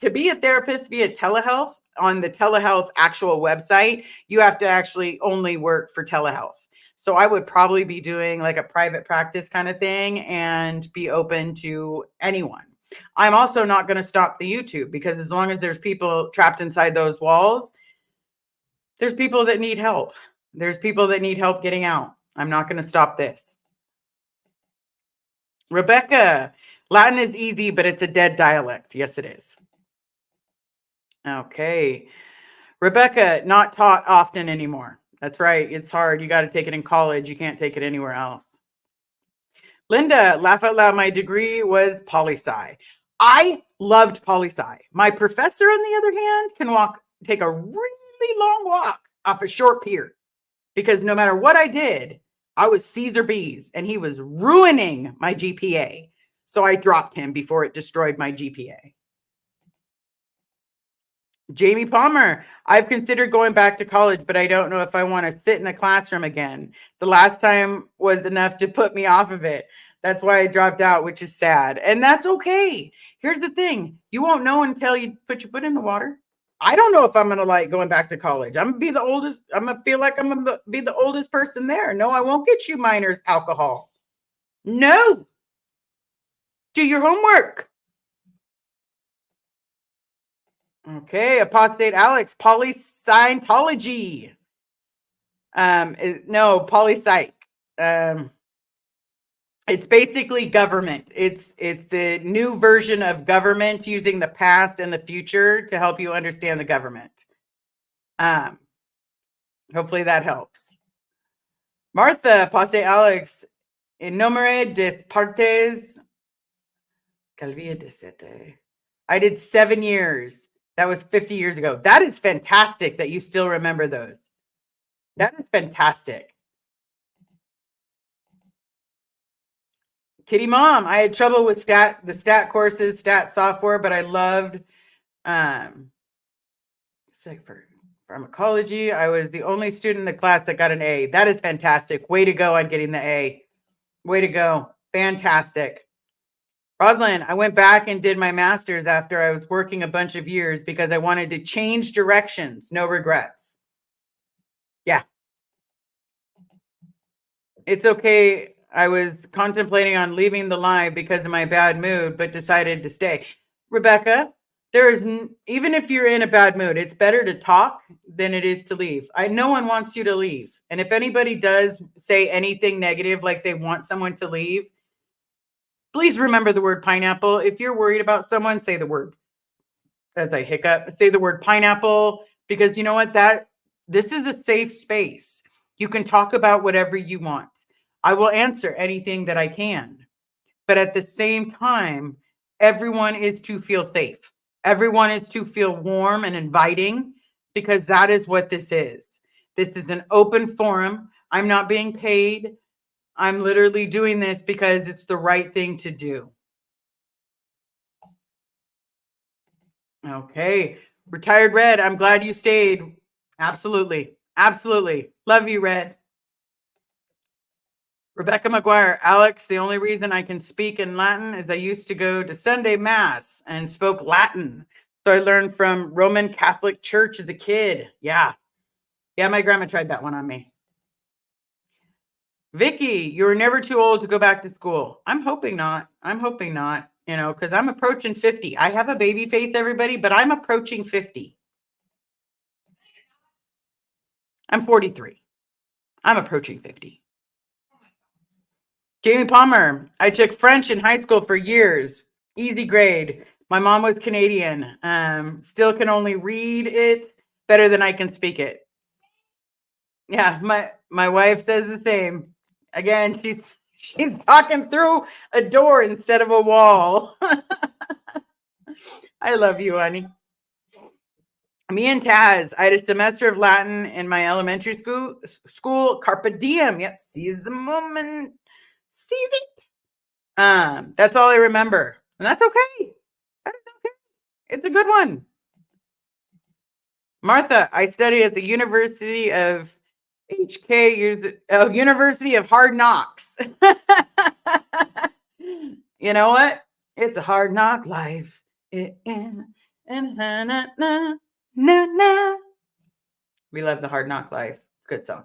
To be a therapist via telehealth, on the telehealth actual website, you have to actually only work for telehealth. So I would probably be doing like a private practice kind of thing and be open to anyone. I'm also not going to stop the YouTube, because as long as there's people trapped inside those walls, there's people that need help. There's people that need help getting out. I'm not going to stop this. Rebecca, Latin is easy, but it's a dead dialect. Yes, it is. Okay. Rebecca, not taught often anymore. That's right. It's hard. You got to take it in college. You can't take it anywhere else. Linda, laugh out loud. My degree was poli-sci. I loved poli-sci. My professor, on the other hand, can take a really long walk off a short pier, because no matter what I did, I was C's or B's, and he was ruining my GPA. So I dropped him before it destroyed my GPA. Jamie Palmer, I've considered going back to college, but I don't know if I want to sit in a classroom again. The last time was enough to put me off of it. That's why I dropped out, which is sad. And that's okay. Here's the thing. You won't know until you put your foot in the water. I don't know if I'm going to like going back to college. I'm going to be the oldest. I'm going to feel like I'm going to be the oldest person there. No, I won't get you minors alcohol. No. Do your homework. Okay, apostate Alex, poly-Scientology. No, poly-psych. It's basically government. It's the new version of government, using the past and the future to help you understand the government. Hopefully that helps. Martha, apostate Alex, en nombre de partes, calvia de sete. I did 7 years. That was 50 years ago. That is fantastic that you still remember those. That is fantastic. Kitty Mom, I had trouble with the stat courses, stat software, but I loved pharmacology. I was the only student in the class that got an A. That is fantastic. Way to go on getting the A. Way to go. Fantastic. Rosalind, I went back and did my master's after I was working a bunch of years because I wanted to change directions. No regrets. Yeah. It's okay. I was contemplating on leaving the live because of my bad mood, but decided to stay. Rebecca, even if you're in a bad mood, it's better to talk than it is to leave. No one wants you to leave. And if anybody does say anything negative, like they want someone to leave, please remember the word pineapple. If you're worried about someone, say the word, as I hiccup, say the word pineapple, because you know what? This is a safe space. You can talk about whatever you want. I will answer anything that I can. But at the same time, everyone is to feel safe. Everyone is to feel warm and inviting, because that is what this is. This is an open forum. I'm not being paid. I'm literally doing this because it's the right thing to do. Okay. Retired Red, I'm glad you stayed. Absolutely. Absolutely. Love you, Red. Rebecca McGuire, Alex, the only reason I can speak in Latin is I used to go to Sunday Mass and spoke Latin. So I learned from Roman Catholic Church as a kid. Yeah. Yeah, my grandma tried that one on me. Vicky, you were never too old to go back to school. I'm hoping not. I'm hoping not, because I'm approaching 50. I have a baby face, everybody, but I'm approaching 50. I'm 43. I'm approaching 50. Jamie Palmer, I took French in high school for years. Easy grade. My mom was Canadian. Still can only read it better than I can speak it. Yeah, my wife says the same. Again, she's talking through a door instead of a wall. I love you, honey. Me and Taz, I had a semester of Latin in my elementary school. Carpe diem. Yep, seize the moment. Seize it. That's all I remember. And that's okay. That's okay. It's a good one. Martha, I study at the University of University of Hard Knocks. You know what? It's a hard knock life. Na na. We love the Hard Knock Life. Good song.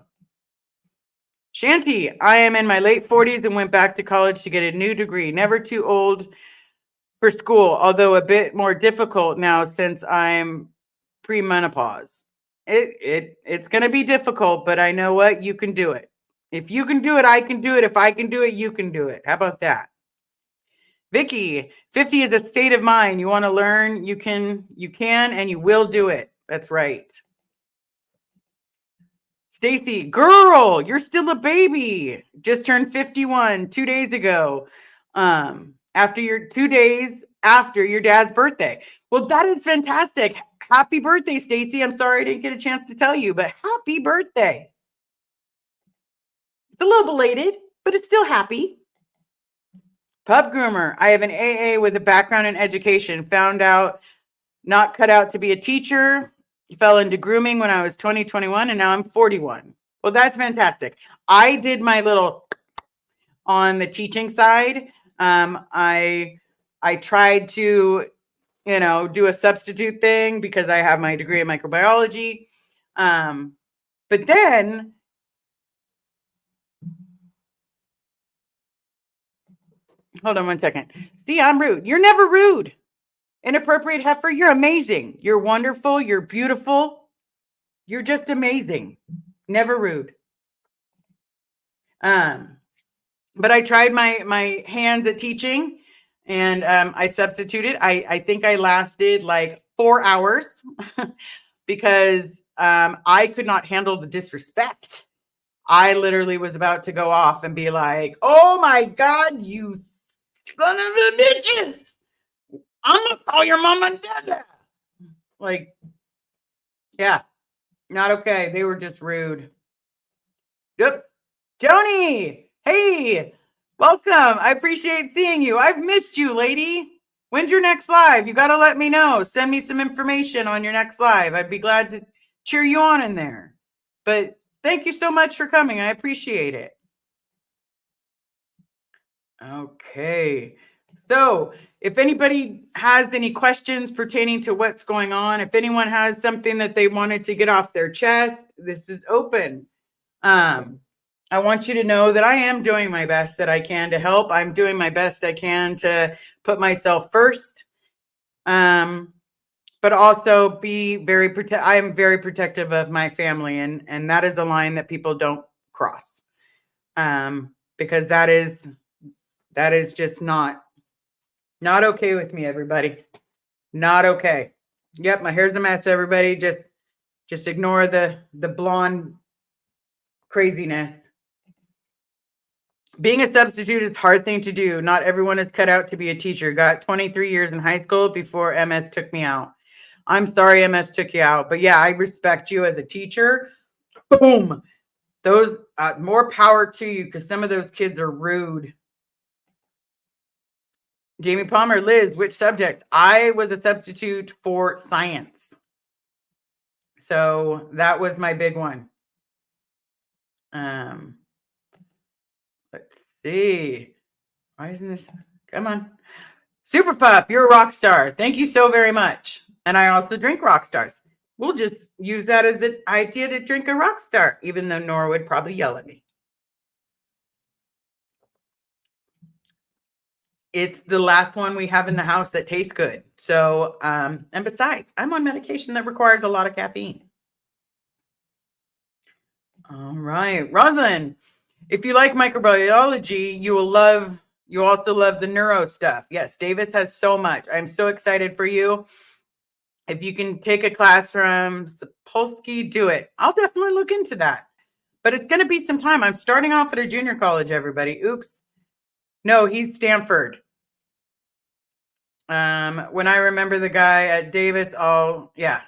Shanty, I am in my late 40s and went back to college to get a new degree. Never too old for school, although a bit more difficult now since I'm pre-menopause. It's going to be difficult, but I know what, you can do it. If you can do it, I can do it. If I can do it, you can do it. How about that? Vicky, 50 is a state of mind. You want to learn, you can, and you will do it. That's right. Stacy, girl, you're still a baby. Just turned 51 2 days ago. After your 2 days after your dad's birthday. Well, that is fantastic. Happy birthday, Stacy. I'm sorry I didn't get a chance to tell you, but happy birthday. It's a little belated, but it's still happy. Pub groomer. I have an AA with a background in education. Found out not cut out to be a teacher. Fell into grooming when I was 21, and now I'm 41. Well, that's fantastic. I did my little on the teaching side. I tried to, do a substitute thing because I have my degree in microbiology. But then hold on one second. See, I'm rude. You're never rude. Inappropriate heifer, you're amazing. You're wonderful. You're beautiful. You're just amazing. Never rude. But I tried my hands at teaching, and I substituted. I think I lasted like 4 hours because I could not handle the disrespect. I literally was about to go off and be like, "Oh my God, you son of a bitches! I'm gonna call your mom and dad." Like, yeah, not okay. They were just rude. Yep. Joni, hey, welcome. I appreciate seeing you. I've missed you, lady. When's your next live? You got to let me know. Send me some information on your next live. I'd be glad to cheer you on in there. But thank you so much for coming. I appreciate it. Okay. So if anybody has any questions pertaining to what's going on, if anyone has something that they wanted to get off their chest, this is open. I want you to know that I am doing my best that I can to help. I'm doing my best I can to put myself first. But also be very I am very protective of my family, and that is a line that people don't cross. Because that is just not okay with me, everybody. Not okay. Yep, my hair's a mess, everybody. Just ignore the blonde craziness. Being a substitute is a hard thing to do. Not everyone is cut out to be a teacher. Got 23 years in high school before MS took me out. I'm sorry MS took you out, but yeah, I respect you as a teacher. Boom. Those more power to you, because some of those kids are rude. Jamie Palmer, Liz, which subjects? I was a substitute for science. So that was my big one. Let's see. Why isn't this? Come on. Super Pup, you're a rock star. Thank you so very much. And I also drink rock stars. We'll just use that as the idea to drink a rock star, even though Nora would probably yell at me. It's the last one we have in the house that tastes good. So, and besides, I'm on medication that requires a lot of caffeine. All right, Rosalind, if you like microbiology, you also love the neuro stuff. Yes, Davis has so much. I'm so excited for you. If you can take a class from Sapolsky, do it. I'll definitely look into that. But it's going to be some time. I'm starting off at a junior college, everybody. Oops. No, he's Stanford. When I remember the guy at Davis, yeah.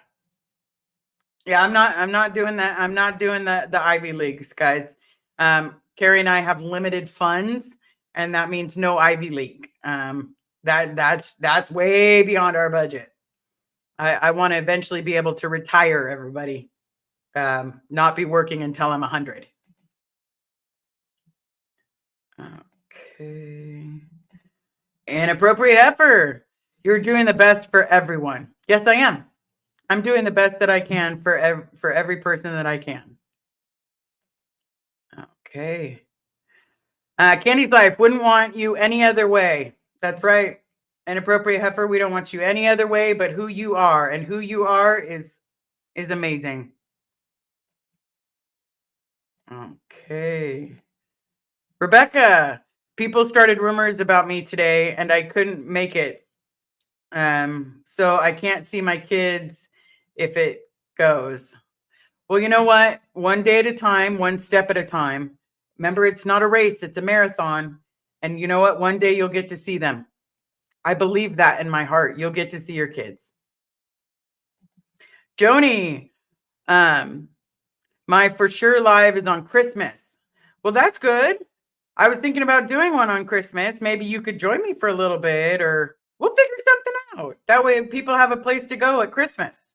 Yeah, I'm not doing that. I'm not doing the Ivy Leagues, guys. Carrie and I have limited funds, and that means no Ivy League. That's way beyond our budget. I want to eventually be able to retire, everybody. Not be working until I'm 100. Okay. Inappropriate effort. You're doing the best for everyone. Yes, I am. I'm doing the best that I can for every person that I can. Okay. Candy's life wouldn't want you any other way. That's right. Inappropriate heifer. We don't want you any other way but who you are, and who you are is amazing. Okay. Rebecca, people started rumors about me today and I couldn't make it. So I can't see my kids if it goes. Well, you know what? One day at a time, one step at a time. Remember, it's not a race, it's a marathon. And you know what? One day you'll get to see them. I believe that in my heart. You'll get to see your kids. Joni, um, my for sure live is on Christmas. Well, that's good. I was thinking about doing one on Christmas. Maybe you could join me for a little bit, or we'll figure something out. That way people have a place to go at Christmas.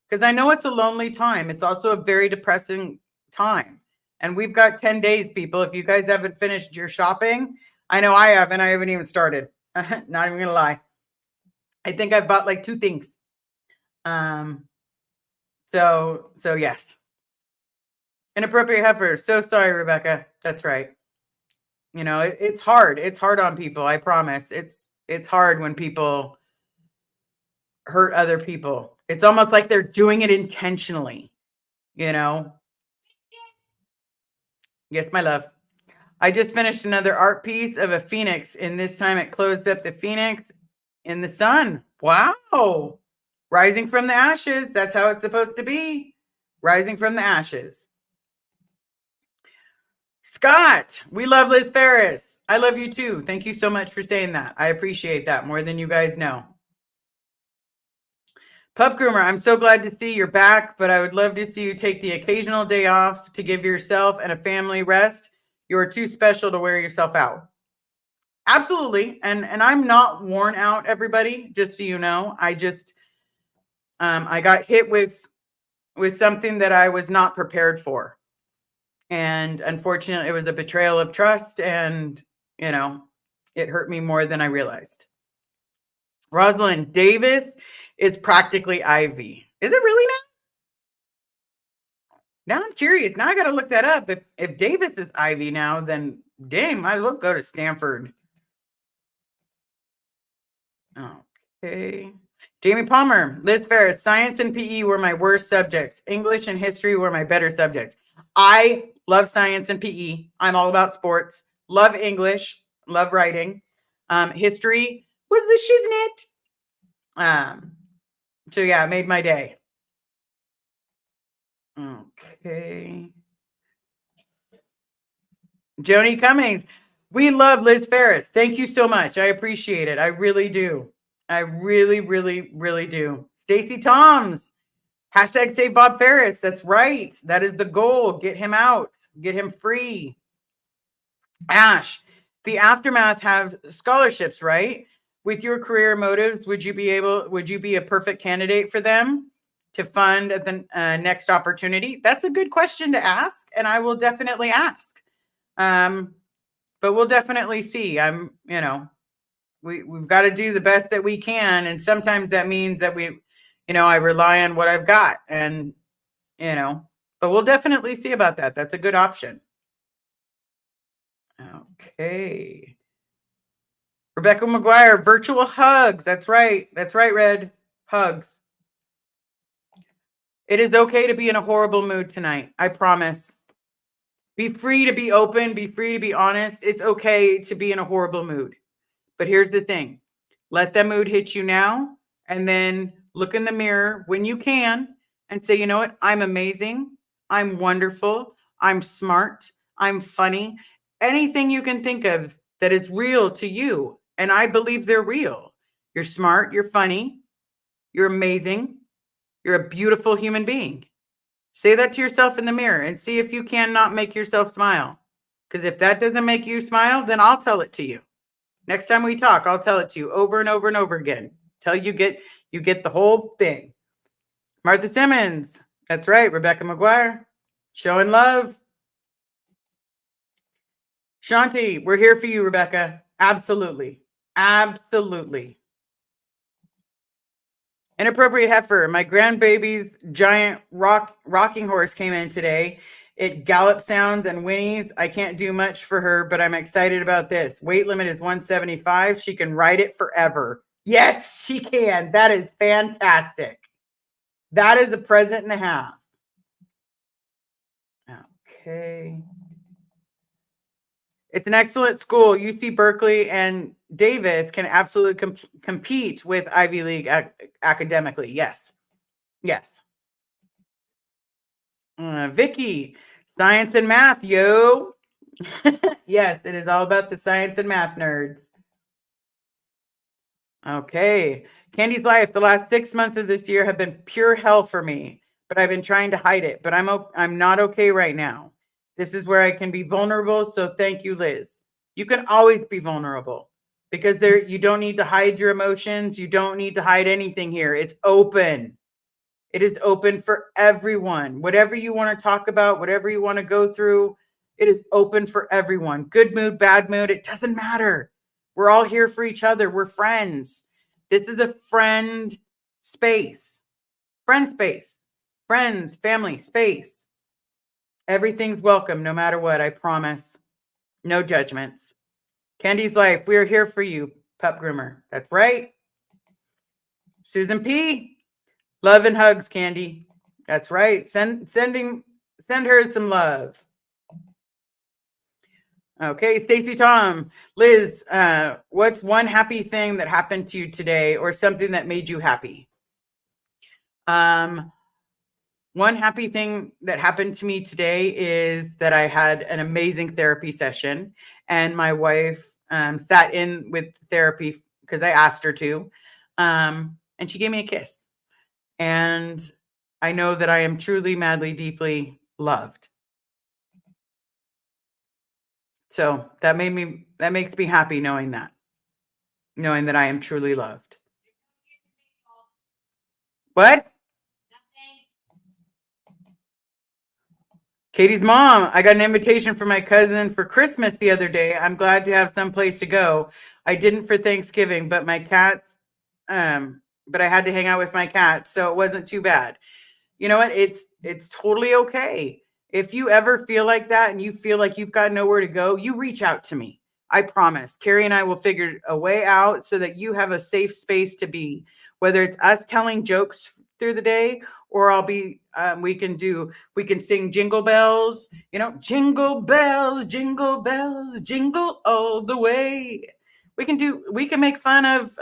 Because I know it's a lonely time. It's also a very depressing time. And we've got 10 days, people. If you guys haven't finished your shopping, I know I haven't. I haven't even started. Not even going to lie. I think I've bought like 2 things. So yes. Inappropriate heifer. So sorry, Rebecca. That's right. You know, it's hard. It's hard on people. I promise. It's hard when people hurt other people. It's almost like they're doing it intentionally, you know? Yes, my love. I just finished another art piece of a phoenix, and this time it closed up the phoenix in the sun. Wow. Rising from the ashes. That's how it's supposed to be. Rising from the ashes. Scott, we love Liz Ferris. I love you too. Thank you so much for saying that. I appreciate that more than you guys know. Pup Groomer, I'm so glad to see you're back, but I would love to see you take the occasional day off to give yourself and a family rest. You are too special to wear yourself out. Absolutely. And I'm not worn out, everybody, just so you know. I just I got hit with something that I was not prepared for. And unfortunately, it was a betrayal of trust, and you know, it hurt me more than I realized. Rosalind Davis is practically Ivy. Is it really now? Now I'm curious. Now I got to look that up. If Davis is Ivy now, then dang, might as well go to Stanford. Okay. Jamie Palmer, Liz Ferris, science and PE were my worst subjects. English and history were my better subjects. I love science and PE. I'm all about sports. Love English. Love writing. History was the shiznit. So yeah, it made my day. Okay. Joni Cummings, we love Liz Ferris. Thank you so much. I appreciate it. I really do. I really, really, really do. Stacy Toms, hashtag save Bob Ferris. That's right. That is the goal. Get him out. Get him free. Ash, the Aftermath have scholarships, right? With your career motives, would you be a perfect candidate for them to fund at the next opportunity? That's a good question to ask, and I will definitely ask. But we'll definitely see. We've got to do the best that we can, and sometimes that means that I rely on what I've got, and but we'll definitely see about that. That's a good option. Okay. Rebecca McGuire, virtual hugs. That's right. That's right, Red. Hugs. It is okay to be in a horrible mood tonight. I promise. Be free to be open. Be free to be honest. It's okay to be in a horrible mood. But here's the thing. Let that mood hit you now, and then look in the mirror when you can and say, you know what? I'm amazing. I'm wonderful. I'm smart. I'm funny. Anything you can think of that is real to you. And I believe they're real. You're smart. You're funny. You're amazing. You're a beautiful human being. Say that to yourself in the mirror and see if you cannot make yourself smile. Because if that doesn't make you smile, then I'll tell it to you. Next time we talk, I'll tell it to you over and over and over again. Till you get the whole thing. Martha Simmons. That's right. Rebecca McGuire. Showing love. Shanti, we're here for you, Rebecca. Absolutely. Absolutely. Inappropriate heifer. My grandbaby's giant rocking horse came in today. It gallop sounds and whinnies. I can't do much for her, but I'm excited about this. Weight limit is 175. She can ride it forever. Yes, she can. That is fantastic. That is a present and a half. Okay. It's an excellent school. UC Berkeley and Davis can absolutely compete with Ivy League academically. Yes. Yes. Vicky, science and math, yo. Yes, it is all about the science and math nerds. Okay. Candy's life, the last 6 months of this year have been pure hell for me, but I've been trying to hide it, but I'm not okay right now. This is where I can be vulnerable, so thank you, Liz. You can always be vulnerable because you don't need to hide your emotions. You don't need to hide anything here. It's open. It is open for everyone. Whatever you want to talk about, whatever you want to go through, it is open for everyone. Good mood, bad mood, it doesn't matter. We're all here for each other. We're friends. This is a friend space. Friend space. Friends, family space. Everything's welcome no matter what, I promise. No judgments. Candy's life, we are here for you, pup groomer. That's right. Susan P. Love and hugs, Candy. That's right. Send her some love. Okay, Stacy Tom. Liz, what's one happy thing that happened to you today or something that made you happy? One happy thing that happened to me today is that I had an amazing therapy session and my wife sat in with therapy because I asked her to, and she gave me a kiss. And I know that I am truly, madly, deeply loved. So that makes me happy knowing that I am truly loved. What? Katie's mom, I got an invitation from my cousin for Christmas the other day. I'm glad to have some place to go. I didn't for Thanksgiving, but my cats, but I had to hang out with my cats, so it wasn't too bad. You know what? It's totally okay. If you ever feel like that and you feel like you've got nowhere to go, you reach out to me. I promise. Carrie and I will figure a way out so that you have a safe space to be, whether it's us telling jokes through the day or I'll be we can sing jingle bells, jingle bells, jingle all the way. We can make fun of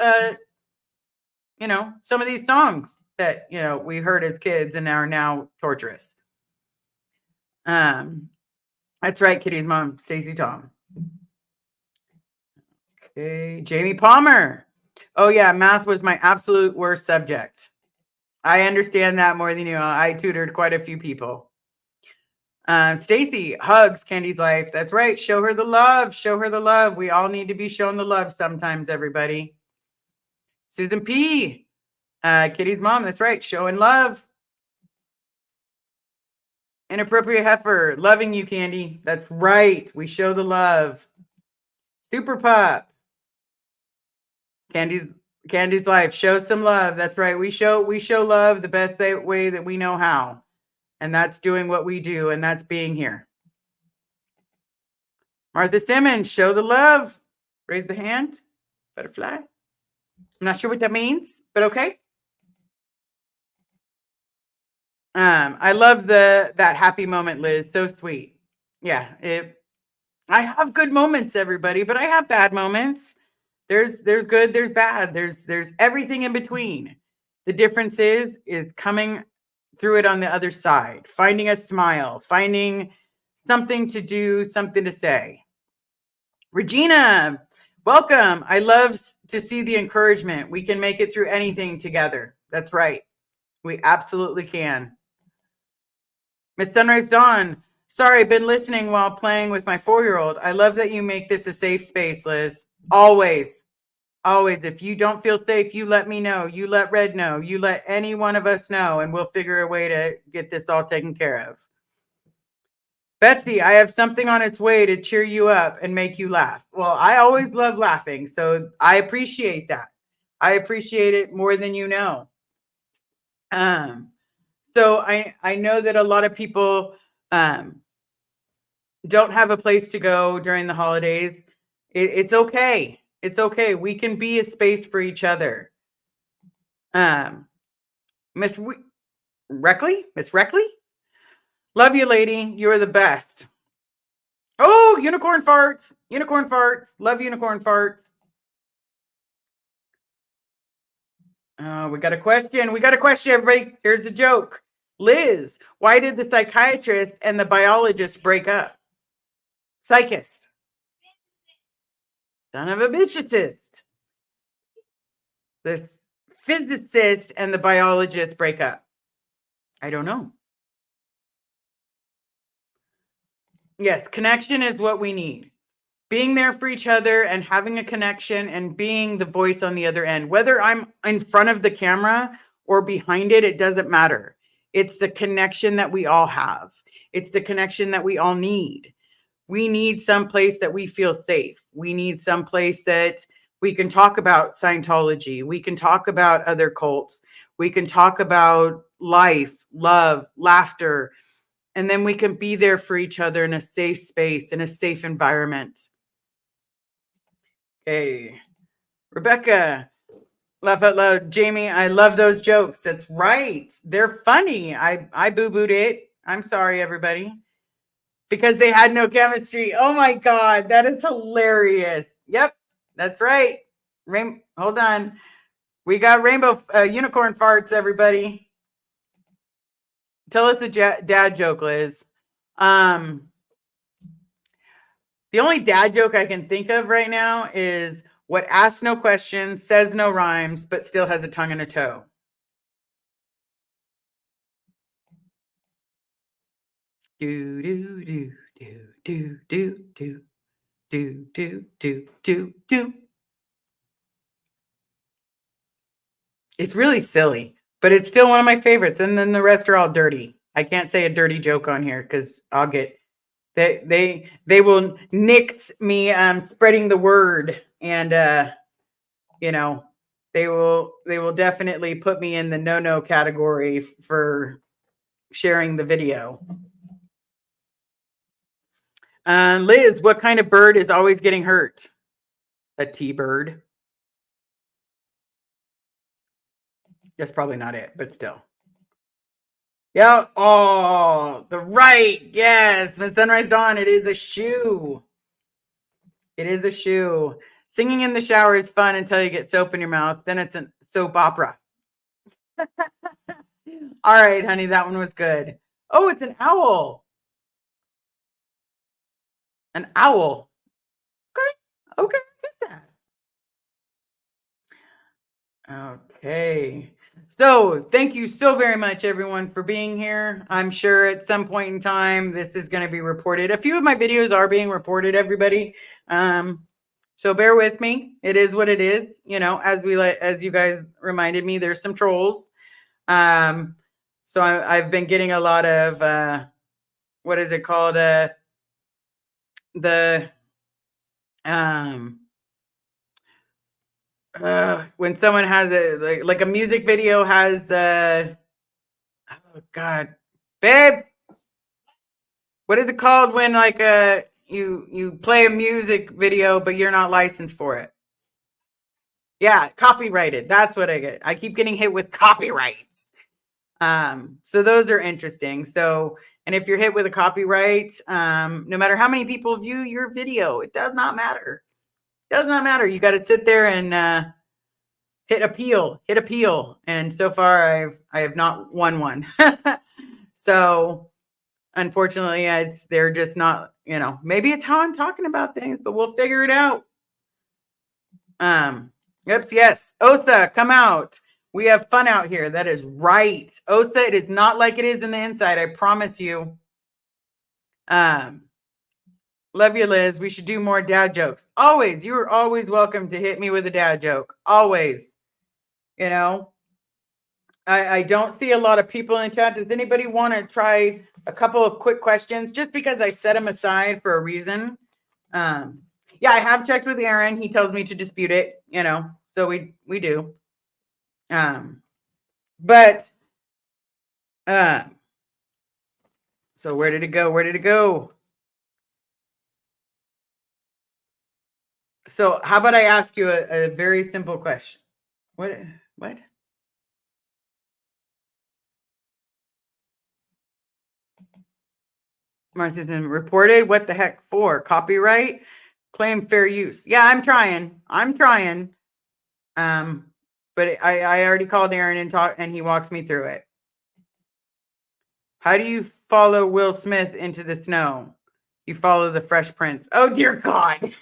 some of these songs that, we heard as kids and are now torturous. That's right, Kitty's mom, Stacy Tom. Okay, Jamie Palmer. Oh yeah, math was my absolute worst subject. I understand that more than you. I tutored quite a few people. Stacy, hugs, Candy's life. That's right. Show her the love. Show her the love. We all need to be shown the love sometimes, everybody. Susan P. Kitty's mom. That's right. Showing love. Inappropriate heifer. Loving you, Candy. That's right. We show the love. Super pup. Candy's life. Show some love. That's right. We show love the best way that we know how. And that's doing what we do. And that's being here. Martha Simmons, show the love. Raise the hand. Butterfly. I'm not sure what that means, but okay. I love that happy moment, Liz. So sweet. Yeah. I have good moments, everybody, but I have bad moments. There's good, there's bad, there's everything in between. The difference is coming through it on the other side, finding a smile, finding something to do, something to say. Regina, welcome. I love to see the encouragement. We can make it through anything together. That's right. We absolutely can. Miss Sunrise Dawn, sorry, I've been listening while playing with my 4-year-old. I love that you make this a safe space, Liz. Always. Always. If you don't feel safe, you let me know. You let Red know. You let any one of us know, and we'll figure a way to get this all taken care of. Betsy, I have something on its way to cheer you up and make you laugh. Well, I always love laughing, so I appreciate that. I appreciate it more than you know. So I know that a lot of people don't have a place to go during the holidays. It's okay. It's okay. We can be a space for each other. Miss Miss Reckley, love you, lady. You're the best. Oh, unicorn farts, unicorn farts. Love unicorn farts. We got a question. We got a question, everybody. Here's the joke. Liz, why did the psychiatrist and the biologist break up? Psychist. Son of a bitchist. The physicist and the biologist break up. I don't know. Yes, connection is what we need. Being there for each other and having a connection and being the voice on the other end. Whether I'm in front of the camera or behind it, it doesn't matter. It's the connection that we all have. It's the connection that we all need. We need some place that we feel safe. We need some place that we can talk about Scientology. We can talk about other cults. We can talk about life, love, laughter, and then we can be there for each other in a safe space, in a safe environment. Okay. Rebecca, laugh out loud. Jamie, I love those jokes. That's right. They're funny. I boo-booed it. I'm sorry, everybody. Because they had no chemistry. Oh my God, that is hilarious. Yep, that's right. Hold on. We got rainbow unicorn farts, everybody. Tell us the dad joke, Liz. The only dad joke I can think of right now is what asks no questions, says no rhymes, but still has a tongue and a toe. Do do do do do do do do do do do do. It's really silly, but it's still one of my favorites. And then the rest are all dirty. I can't say a dirty joke on here because I'll get they will nix me spreading the word, and you know, they will definitely put me in the no category for sharing the video. Liz, what kind of bird is always getting hurt? A T-bird. That's probably not it, but still. Yeah. Oh, the right. Yes. Miss Sunrise Dawn. It is a shoe. It is a shoe. Singing in the shower is fun until you get soap in your mouth. Then it's a soap opera. All right, honey. That one was good. Oh, it's an owl. An owl. Okay. Okay. Get that. Okay. So thank you so very much, everyone, for being here. I'm sure at some point in time, this is going to be reported. A few of my videos are being reported, everybody. So bear with me. It is what it is. You know, as you guys reminded me, there's some trolls. So I've been getting a lot of, what is it called? When someone has like a music video has oh God, babe, what is it called when like you play a music video but you're not licensed for it? Yeah, copyrighted. That's what I get. I keep getting hit with copyrights. So those are interesting. So, and if you're hit with a copyright, no matter how many people view your video, it does not matter. It does not matter. You got to sit there and hit appeal. And so far I have not won one. So unfortunately, they're just not, you know, maybe it's how I'm talking about things, but we'll figure it out. Yes. Osa, come out. We have fun out here. That is right. Osa, it is not like it is in the inside. I promise you. Love you, Liz. We should do more dad jokes. Always. You are always welcome to hit me with a dad joke. Always. You know, I don't see a lot of people in chat. Does anybody want to try a couple of quick questions? Just because I set them aside for a reason. Yeah, I have checked with Aaron. He tells me to dispute it, you know, so we do. But So where did it go? Where did it go? So how about I ask you a very simple question? What? What? Marxism reported. What the heck for? Copyright? Claim fair use. Yeah, I'm trying. I'm trying. But I already called Aaron and he walked me through it. How do you follow Will Smith into the snow? You follow the Fresh Prince. Oh dear God.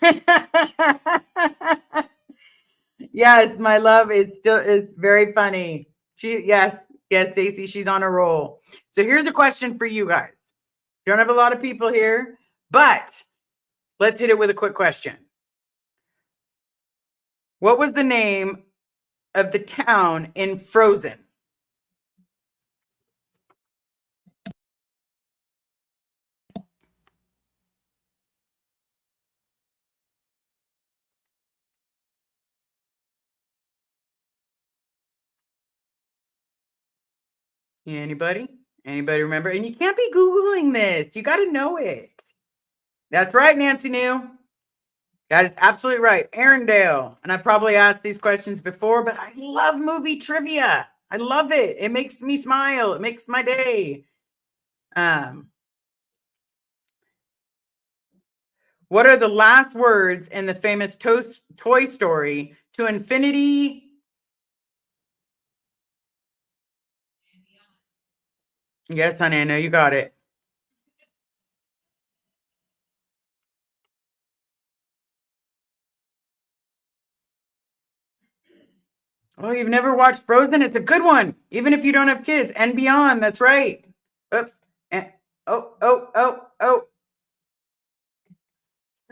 Yes, my love is very funny. Yes, Stacy, she's on a roll. So here's a question for you guys. You don't have a lot of people here, but let's hit it with a quick question. What was the name of the town in Frozen? Anybody? Anybody remember? And you can't be Googling this. You got to know it. That's right, Nancy New. That is absolutely right. Arendelle. And I probably asked these questions before, but I love movie trivia. I love it. It makes me smile. It makes my day. What are the last words in the famous Toy Story to infinity? Yes, honey, I know you got it. Oh, you've never watched Frozen? It's a good one, even if you don't have kids. And beyond, that's right. Oops. And, oh.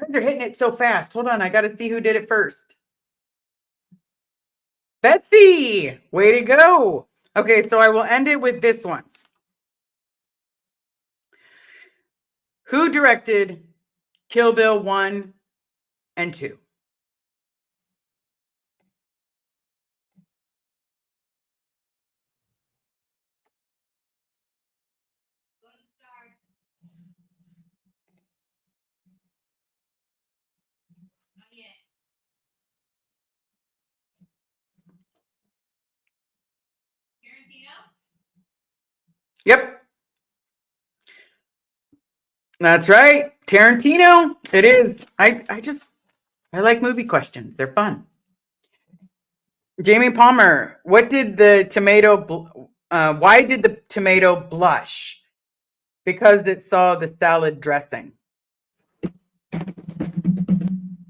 They're hitting it so fast. Hold on, I got to see who did it first. Betsy, way to go. Okay, so I will end it with this one. Who directed Kill Bill 1 and 2? Yep. That's right. Tarantino. It is. I like movie questions. They're fun. Jamie Palmer, what did the tomato why did the tomato blush? Because it saw the salad dressing.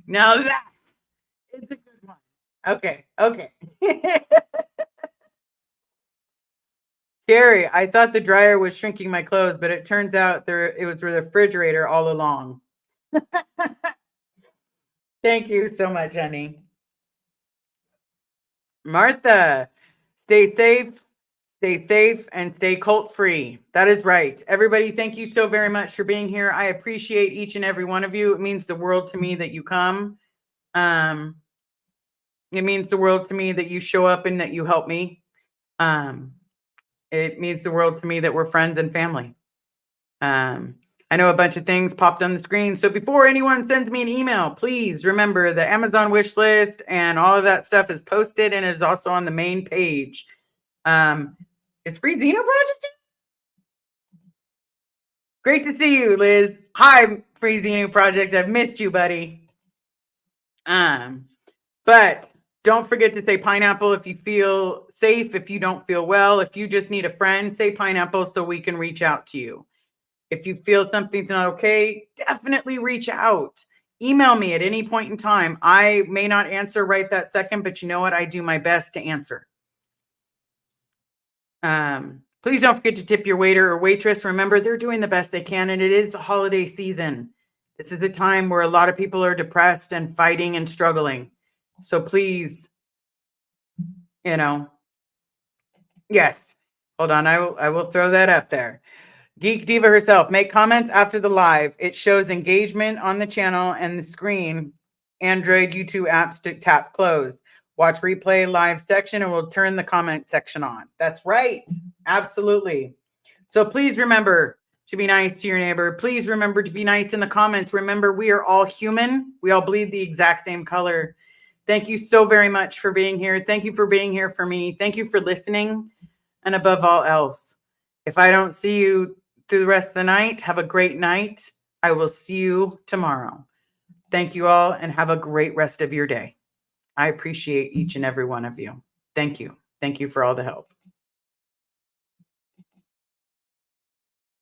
Now that is a good one. Okay. Gary, I thought the dryer was shrinking my clothes, but it turns out it was the refrigerator all along. Thank you so much, honey. Martha, stay safe, and stay cult free. That is right. Everybody, thank you so very much for being here. I appreciate each and every one of you. It means the world to me that you come. It means the world to me that you show up and that you help me. It means the world to me that we're friends and family. I know a bunch of things popped on the screen. So before anyone sends me an email, please remember the Amazon wish list and all of that stuff is posted and is also on the main page. Is Free Xeno Project? Great to see you, Liz. Hi, Free Xeno Project. I've missed you, buddy. But don't forget to say pineapple if you feel safe, if you don't feel well, if you just need a friend, say pineapple so we can reach out to you. If you feel something's not okay, definitely reach out. Email me at any point in time. I may not answer right that second, but you know what? I do my best to answer. Please don't forget to tip your waiter or waitress. Remember, they're doing the best they can, and it is the holiday season. This is a time where a lot of people are depressed and fighting and struggling. So please, yes. Hold on, I will throw that up there. Geek Diva herself, make comments after the live. It shows engagement on the channel and the screen. Android, YouTube apps to tap close. Watch replay live section and we'll turn the comment section on. That's right. Absolutely. So please remember to be nice to your neighbor. Please remember to be nice in the comments. Remember, we are all human. We all bleed the exact same color. Thank you so very much for being here. Thank you for being here for me. Thank you for listening. And above all else, if I don't see you through the rest of the night, have a great night. I will see you tomorrow. Thank you all and have a great rest of your day. I appreciate each and every one of you. Thank you. Thank you for all the help.